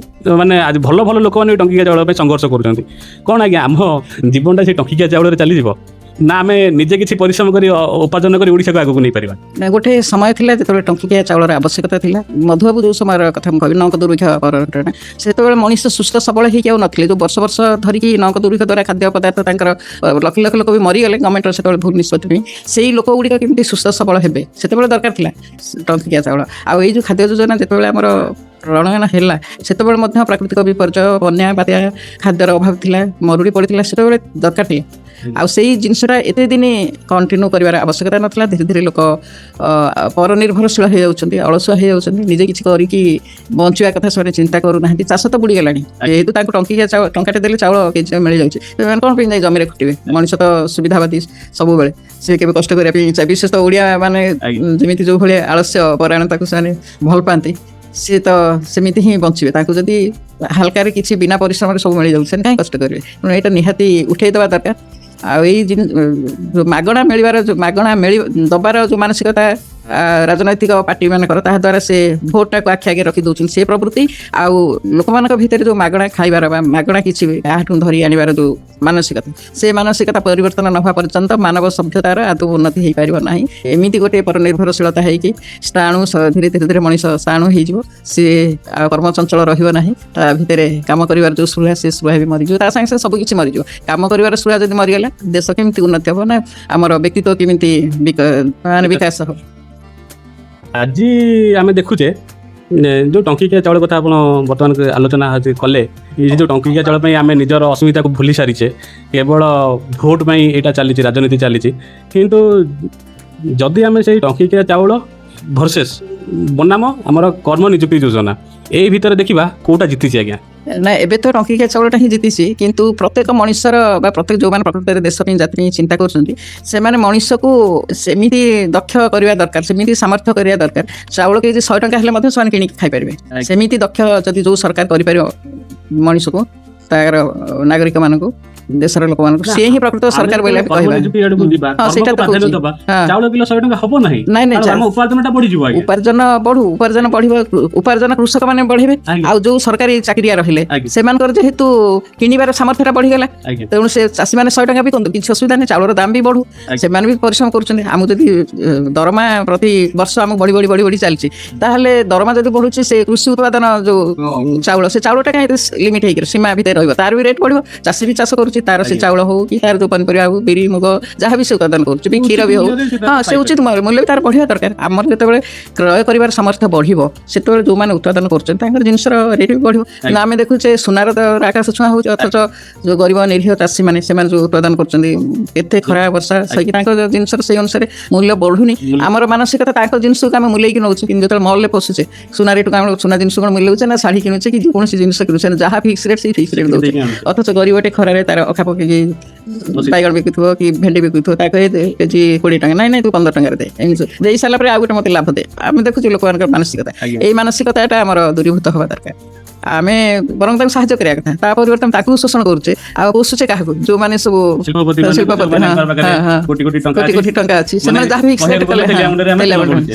ମାନେ ଆଜି ଭଲ ଭଲ ଲୋକମାନେ ଟଙ୍କିକିଆ ଚାଉଳ ପାଇଁ ସଂଘର୍ଷ କରୁଛନ୍ତି। କ'ଣ ଆଜ୍ଞା ଆମ ଜୀବନଟା ସେଇ ଟଙ୍କିକିଆ ଚାଉଳରେ ଚାଲିଯିବ? ନା ଆମେ ନିଜେ କିଛି ପରିଶ୍ରମ କରି ଉପାର୍ଜନ କରି ଓଡ଼ିଶାକୁ ଆଗକୁ ନେଇପାରିବା? ନା ଗୋଟେ ସମୟ ଥିଲା ଯେତେବେଳେ ଟଙ୍କିକିଆ ଚାଉଳର ଆବଶ୍ୟକତା ଥିଲା। ମଧୁବାବୁ ଯେଉଁ ସମୟର କଥା ମୁଁ କହିବି, ନଅଙ୍କ ଦୁର୍ଭିକ୍ଷ ପରଘଟଣା, ସେତେବେଳେ ମଣିଷ ସୁସ୍ଥ ସବଳ ହେଇକି ଆଉ ନଥିଲେ। ଯେଉଁ ବର୍ଷ ବର୍ଷ ଧରିକି ନଅଙ୍କ ଦୁର୍ଭିକ୍ଷ ଦ୍ୱାରା ଖାଦ୍ୟ ପଦାର୍ଥ ତାଙ୍କର ଲକ୍ଷ ଲକ୍ଷ ଲୋକ ବି ମରିଗଲେ ଗଭର୍ଣ୍ଣମେଣ୍ଟର ସେତେବେଳେ ଭୁଲ ନିଷ୍ପତ୍ତି ପାଇଁ। ସେଇ ଲୋକ ଗୁଡ଼ିକ କେମିତି ସୁସ୍ଥ ସବଳ ହେବେ ସେତେବେଳେ ଦରକାର ଥିଲା ଟଙ୍କିକିଆ ଚାଉଳ। ଆଉ ଏଇ ଯେଉଁ ଖାଦ୍ୟ ଯୋଜନା ଯେତେବେଳେ ଆମର ପ୍ରଣୟନ ହେଲା, ସେତେବେଳେ ମଧ୍ୟ ପ୍ରାକୃତିକ ବିପର୍ଯ୍ୟୟ, ବନ୍ୟା, ବାତ୍ୟା, ଖାଦ୍ୟର ଅଭାବ ଥିଲା, ମରୁଡ଼ି ପଡ଼ିଥିଲା, ସେତେବେଳେ ଦରକାର ଥିଲା। ଆଉ ସେଇ ଜିନିଷଟା ଏତେ ଦିନ କଣ୍ଟିନ୍ୟୁ କରିବାର ଆବଶ୍ୟକତା ନଥିଲା। ଧୀରେ ଧୀରେ ଲୋକ ପରନିର୍ଭରଶୀଳ ହେଇଯାଉଛନ୍ତି, ଅଳସୁଆ ହେଇଯାଉଛନ୍ତି, ନିଜେ କିଛି କରିକି ବଞ୍ଚିବା କଥା ସେମାନେ ଚିନ୍ତା କରୁନାହାନ୍ତି। ଚାଷ ତ ବୁଡ଼ିଗଲାଣି, ଯେହେତୁ ତାଙ୍କୁ ଟଙ୍କିକିଆ ଟଙ୍କାଟେ ଦେଲେ ଚାଉଳ କିଛି ମିଳିଯାଉଛି, ସେମାନେ କ'ଣ ପାଇଁ ଯାଇ ଜମିରେ ଖଟିବେ? ମଣିଷ ତ ସୁବିଧାବାଦୀ ସବୁବେଳେ, ସେ କେବେ କଷ୍ଟ କରିବା ପାଇଁ ଇଚ୍ଛା, ବିଶେଷତଃ ଓଡ଼ିଆ ମାନେ ଯେମିତି ଯେଉଁ ଭଳିଆ ଆଳସ୍ୟ ପରାୟଣ ତାକୁ ସେମାନେ ଭଲ ପାଆନ୍ତି, ସିଏ ତ ସେମିତି ହିଁ ବଞ୍ଚିବେ। ତାଙ୍କୁ ଯଦି ହାଲକାରେ କିଛି ବିନା ପରିଶ୍ରମରେ ସବୁ ମିଳିଯାଉଛି, ସେମାନେ କାହିଁ କଷ୍ଟ କରିବେ? ତେଣୁ ଏଇଟା ନିହାତି ଉଠେଇ ଦେବା ଦରକାର। ଆଉ ଏଇ ମାଗଣା ମିଳିବାର ମାଗଣା ଦେବାର ଯେଉଁ ମାନସିକତା ରାଜନୈତିକ ପାର୍ଟି ମାନଙ୍କର, ତାହା ଦ୍ୱାରା ସେ ଭୋଟଟାକୁ ଆଖି ଆଗରେ ରଖି ଦେଉଛନ୍ତି ସେ ପ୍ରବୃତ୍ତି। ଆଉ ଲୋକମାନଙ୍କ ଭିତରେ ଯେଉଁ ମାଗଣା ଖାଇବାର ବା ମାଗଣା କିଛି କାହାଠୁ ଧରି ଆଣିବାର ଯେଉଁ ମାନସିକତା, ସେ ମାନସିକତା ପରିବର୍ତ୍ତନ ନ ହେବା ପର୍ଯ୍ୟନ୍ତ ମାନବ ସଭ୍ୟତାର ଆଦୌ ଉନ୍ନତି ହୋଇପାରିବ ନାହିଁ। ଏମିତି ଗୋଟେ ପରନିର୍ଭରଶୀଳତା ହେଇକି ସ୍ଥାଣୁ ଧୀରେ ଧୀରେ ଧୀରେ ମଣିଷ ସ୍ଥାଣୁ ହେଇଯିବ। ସିଏ ଆଉ କର୍ମଚଞ୍ଚଳ ରହିବ ନାହିଁ। ତା ଭିତରେ କାମ କରିବାର ଯେଉଁ ସ୍ପୃହା, ସେ ସ୍ପୃହା ବି ମରିଯିବ। ତା ସାଙ୍ଗେ ସାଙ୍ଗେ ସବୁ କିଛି ମରିଯିବ। କାମ କରିବାର ସ୍ପୃହା ଯଦି ମରିଗଲା, ଦେଶ କେମିତି ଉନ୍ନତି ହେବ ନା ଆମର ବ୍ୟକ୍ତିତ୍ୱ କେମିତି ବିକାଶ ହେବ? ଆଜି ଆମେ ଦେଖୁଛେ ଯେଉଁ ଟଙ୍କିକିଆ ଚାଉଳ କଥା ଆପଣ ବର୍ତ୍ତମାନ ଆଲୋଚନା କଲେ, ଏଇ ଯେଉଁ ଟଙ୍କିକିଆ ଚାଉଳ ପାଇଁ ଆମେ ନିଜର ଅସୁବିଧାକୁ ଭୁଲି ସାରିଛେ, କେବଳ ଭୋଟ ପାଇଁ ଏଇଟା ଚାଲିଛି, ରାଜନୀତି ଚାଲିଛି। କିନ୍ତୁ ଯଦି ଆମେ ସେଇ ଟଙ୍କିକିଆ ଚାଉଳ ଭର୍ସେସ୍ ବନାମ ଆମର କର୍ମ ନିଯୁକ୍ତି ଯୋଜନା, ଏଇ ଭିତରେ ଦେଖିବା କେଉଁଟା ଜିତିଛି ଆଜ୍ଞା? ନା, ଏବେ ତ ଟଙ୍କିକିଆ ଚାଉଳଟା ହିଁ ଜିତିଛି। କିନ୍ତୁ ପ୍ରତ୍ୟେକ ମଣିଷର ବା ପ୍ରତ୍ୟେକ ଯେଉଁମାନେ ପ୍ରକୃତରେ ଦେଶ ପାଇଁ, ଜାତି ପାଇଁ ଚିନ୍ତା କରୁଛନ୍ତି, ସେମାନେ ମଣିଷକୁ ସେମିତି ଦକ୍ଷ କରିବା ଦରକାର, ସେମିତି ସାମର୍ଥ୍ୟ କରିବା ଦରକାର। ଚାଉଳ କେଜି 100 ଟଙ୍କା ହେଲେ ମଧ୍ୟ ସେମାନେ କିଣିକି ଖାଇପାରିବେ। ସେମିତି ଦକ୍ଷ ଯଦି ଯେଉଁ ସରକାର କରିପାରିବ ମଣିଷକୁ, ତାର ନାଗରିକମାନଙ୍କୁ, ଦେଶର ଲୋକମାନଙ୍କୁ, ସିଏ ହିଁ ପ୍ରକୃତ ସରକାର ବୋଲି କହିବା। ହଁ, ସେଇଟା ତ ଚାଉଳ କିଲୋ 100 ଟଙ୍କା ହବ ନାହିଁ। ନାଇଁ, ଉପାର୍ଜନଟା ବଢିଯିବ, ଉପାର୍ଜନ ବଢିବ, ଉପାର୍ଜନ କୃଷକ ମାନେ ବଢିବେ। ଆଉ ଯୋଉ ସରକାରୀ ଚାକିରିଆ ରହିଲେ, ସେମାନଙ୍କର ଯେହେତୁ କିଣିବାର ସାମର୍ଥ୍ୟଟା ବଢିଗଲା, ତେଣୁ ସେ ଚାଷୀମାନେ 100 ଟଙ୍କା ବିକନ୍ତୁ, କିଛି ଅସୁବିଧା ନାହିଁ, ଚାଉଳର ଦାମ ବି ବଢୁ। ସେମାନେ ବି ପରିଶ୍ରମ କରୁଛନ୍ତି। ଆମକୁ ଯଦି ଦରମା ପ୍ରତି ବର୍ଷ ଆମକୁ ବଢି ଚାଲିଛି, ତାହେଲେ ଦରମା ଯଦି ବଢୁଛି, ସେ କୃଷି ଉତ୍ପାଦନ ଯୋଉ ଚାଉଳ, ସେ ଚାଉଳଟା କାହିଁ ଲିମିଟ୍ ହେଇକି ସୀମା ଭିତରେ ରହିବ? ତାର ବି ରେଟ୍ ବଢିବ। ଚାଷୀ ବି ଚାଷ କରୁଛି, ତାର ସେ ଚାଉଳ ହଉ କି ତାର ଯୋଉ ପନିପରିବା ହଉ, ବିରି ମୁଗ ଯାହା ବି ସେ ଉତ୍ପାଦନ କରୁଛି, ବି କ୍ଷୀର ବି ହଉ, ହଁ, ସେ ଉଚିତ ମୂଲ୍ୟ ବି ତାର ବଢିବା ଦରକାର। ଆମର ଯେତେବେଳେ କ୍ରୟ କରିବାର ସାମର୍ଥ୍ୟ ବଢିବ, ସେତେବେଳେ ଯୋଉମାନେ ଉତ୍ପାଦନ କରୁଛନ୍ତି ତାଙ୍କର ଜିନିଷର ରେଟ୍ ବି ବଢିବ। କିନ୍ତୁ ଆମେ ଦେଖୁଛେ ସୁନାର ଆକାଶ ଛୁଆଁ ହଉଛି, ଅଥଚ ଯୋଉ ଗରିବ ନିରୀହ ଚାଷୀମାନେ, ସେମାନେ ଯୋଉ ଉତ୍ପାଦନ କରୁଛନ୍ତି, ଏତେ ଖରା ବର୍ଷା ସହିକି ତାଙ୍କ ଜିନିଷର ସେଇ ଅନୁସାରେ ମୂଲ୍ୟ ବଢୁନି। ଆମର ମାନସିକତା ତାଙ୍କ ଜିନିଷକୁ ଆମେ ମୂଲେଇକି ନେଉଛୁ। କିନ୍ତୁ ଯେତେବେଳେ ମଲ୍ରେ ପଶୁଛେ, ସୁନା ରେଟ୍ ଆମେ ସୁନା ଜିନିଷ କ'ଣ ମୂଲ୍ୟଉଛେ ନା ଶାଢ଼ୀ କିଣୁଛେ କି କୌଣସି ଜିନିଷ କିଣୁଛେ, ଯାହା ଫିକ୍ସ ରେଟ୍ ସେଇ ଫିକ୍ସ ରେଟ୍ ଦେଉଛେ। ଅଥଚ ଗରିବଟେ ଖରାରେ ତାର ଅଖା ପକେଇକି ବାଇଗଣ ବିକୁଥିବ କି ଭେଣ୍ଡି ବିକୁଥିବ, ତାକୁ କେଜି 20 ଟଙ୍କା, ନାଇଁ ତୁ 15 ଟଙ୍କାରେ ଦେ, ଏମିତି ଦେଇ ସାରିଲା ପରେ ଆଉ ଗୋଟେ ମୋତେ ଲାଭ ଦେ। ଆମେ ଦେଖୁଛୁ ଲୋକମାନଙ୍କର ମାନସିକତା, ଏଇ ମାନସିକତାଟା ଆମର ଦୂରୀଭୂତ ହେବା ଦରକାର। ଆମେ ବରଂ ତାକୁ ସାହାଯ୍ୟ କରିବା କଥା, ତା ପରିବର୍ତ୍ତନ ତାକୁ ଶୋଷଣ କରୁଛେ। ଆଉ ପୋଷୁଛେ କାହାକୁ? ଯୋଉମାନେ ସବୁ ଶିଳ୍ପପତି, କୋଟି କୋଟି ଟଙ୍କା ଅଛି, ସେମାନେ ଯାହା ଫିକ୍ସ ରେଟ୍ କଲେ,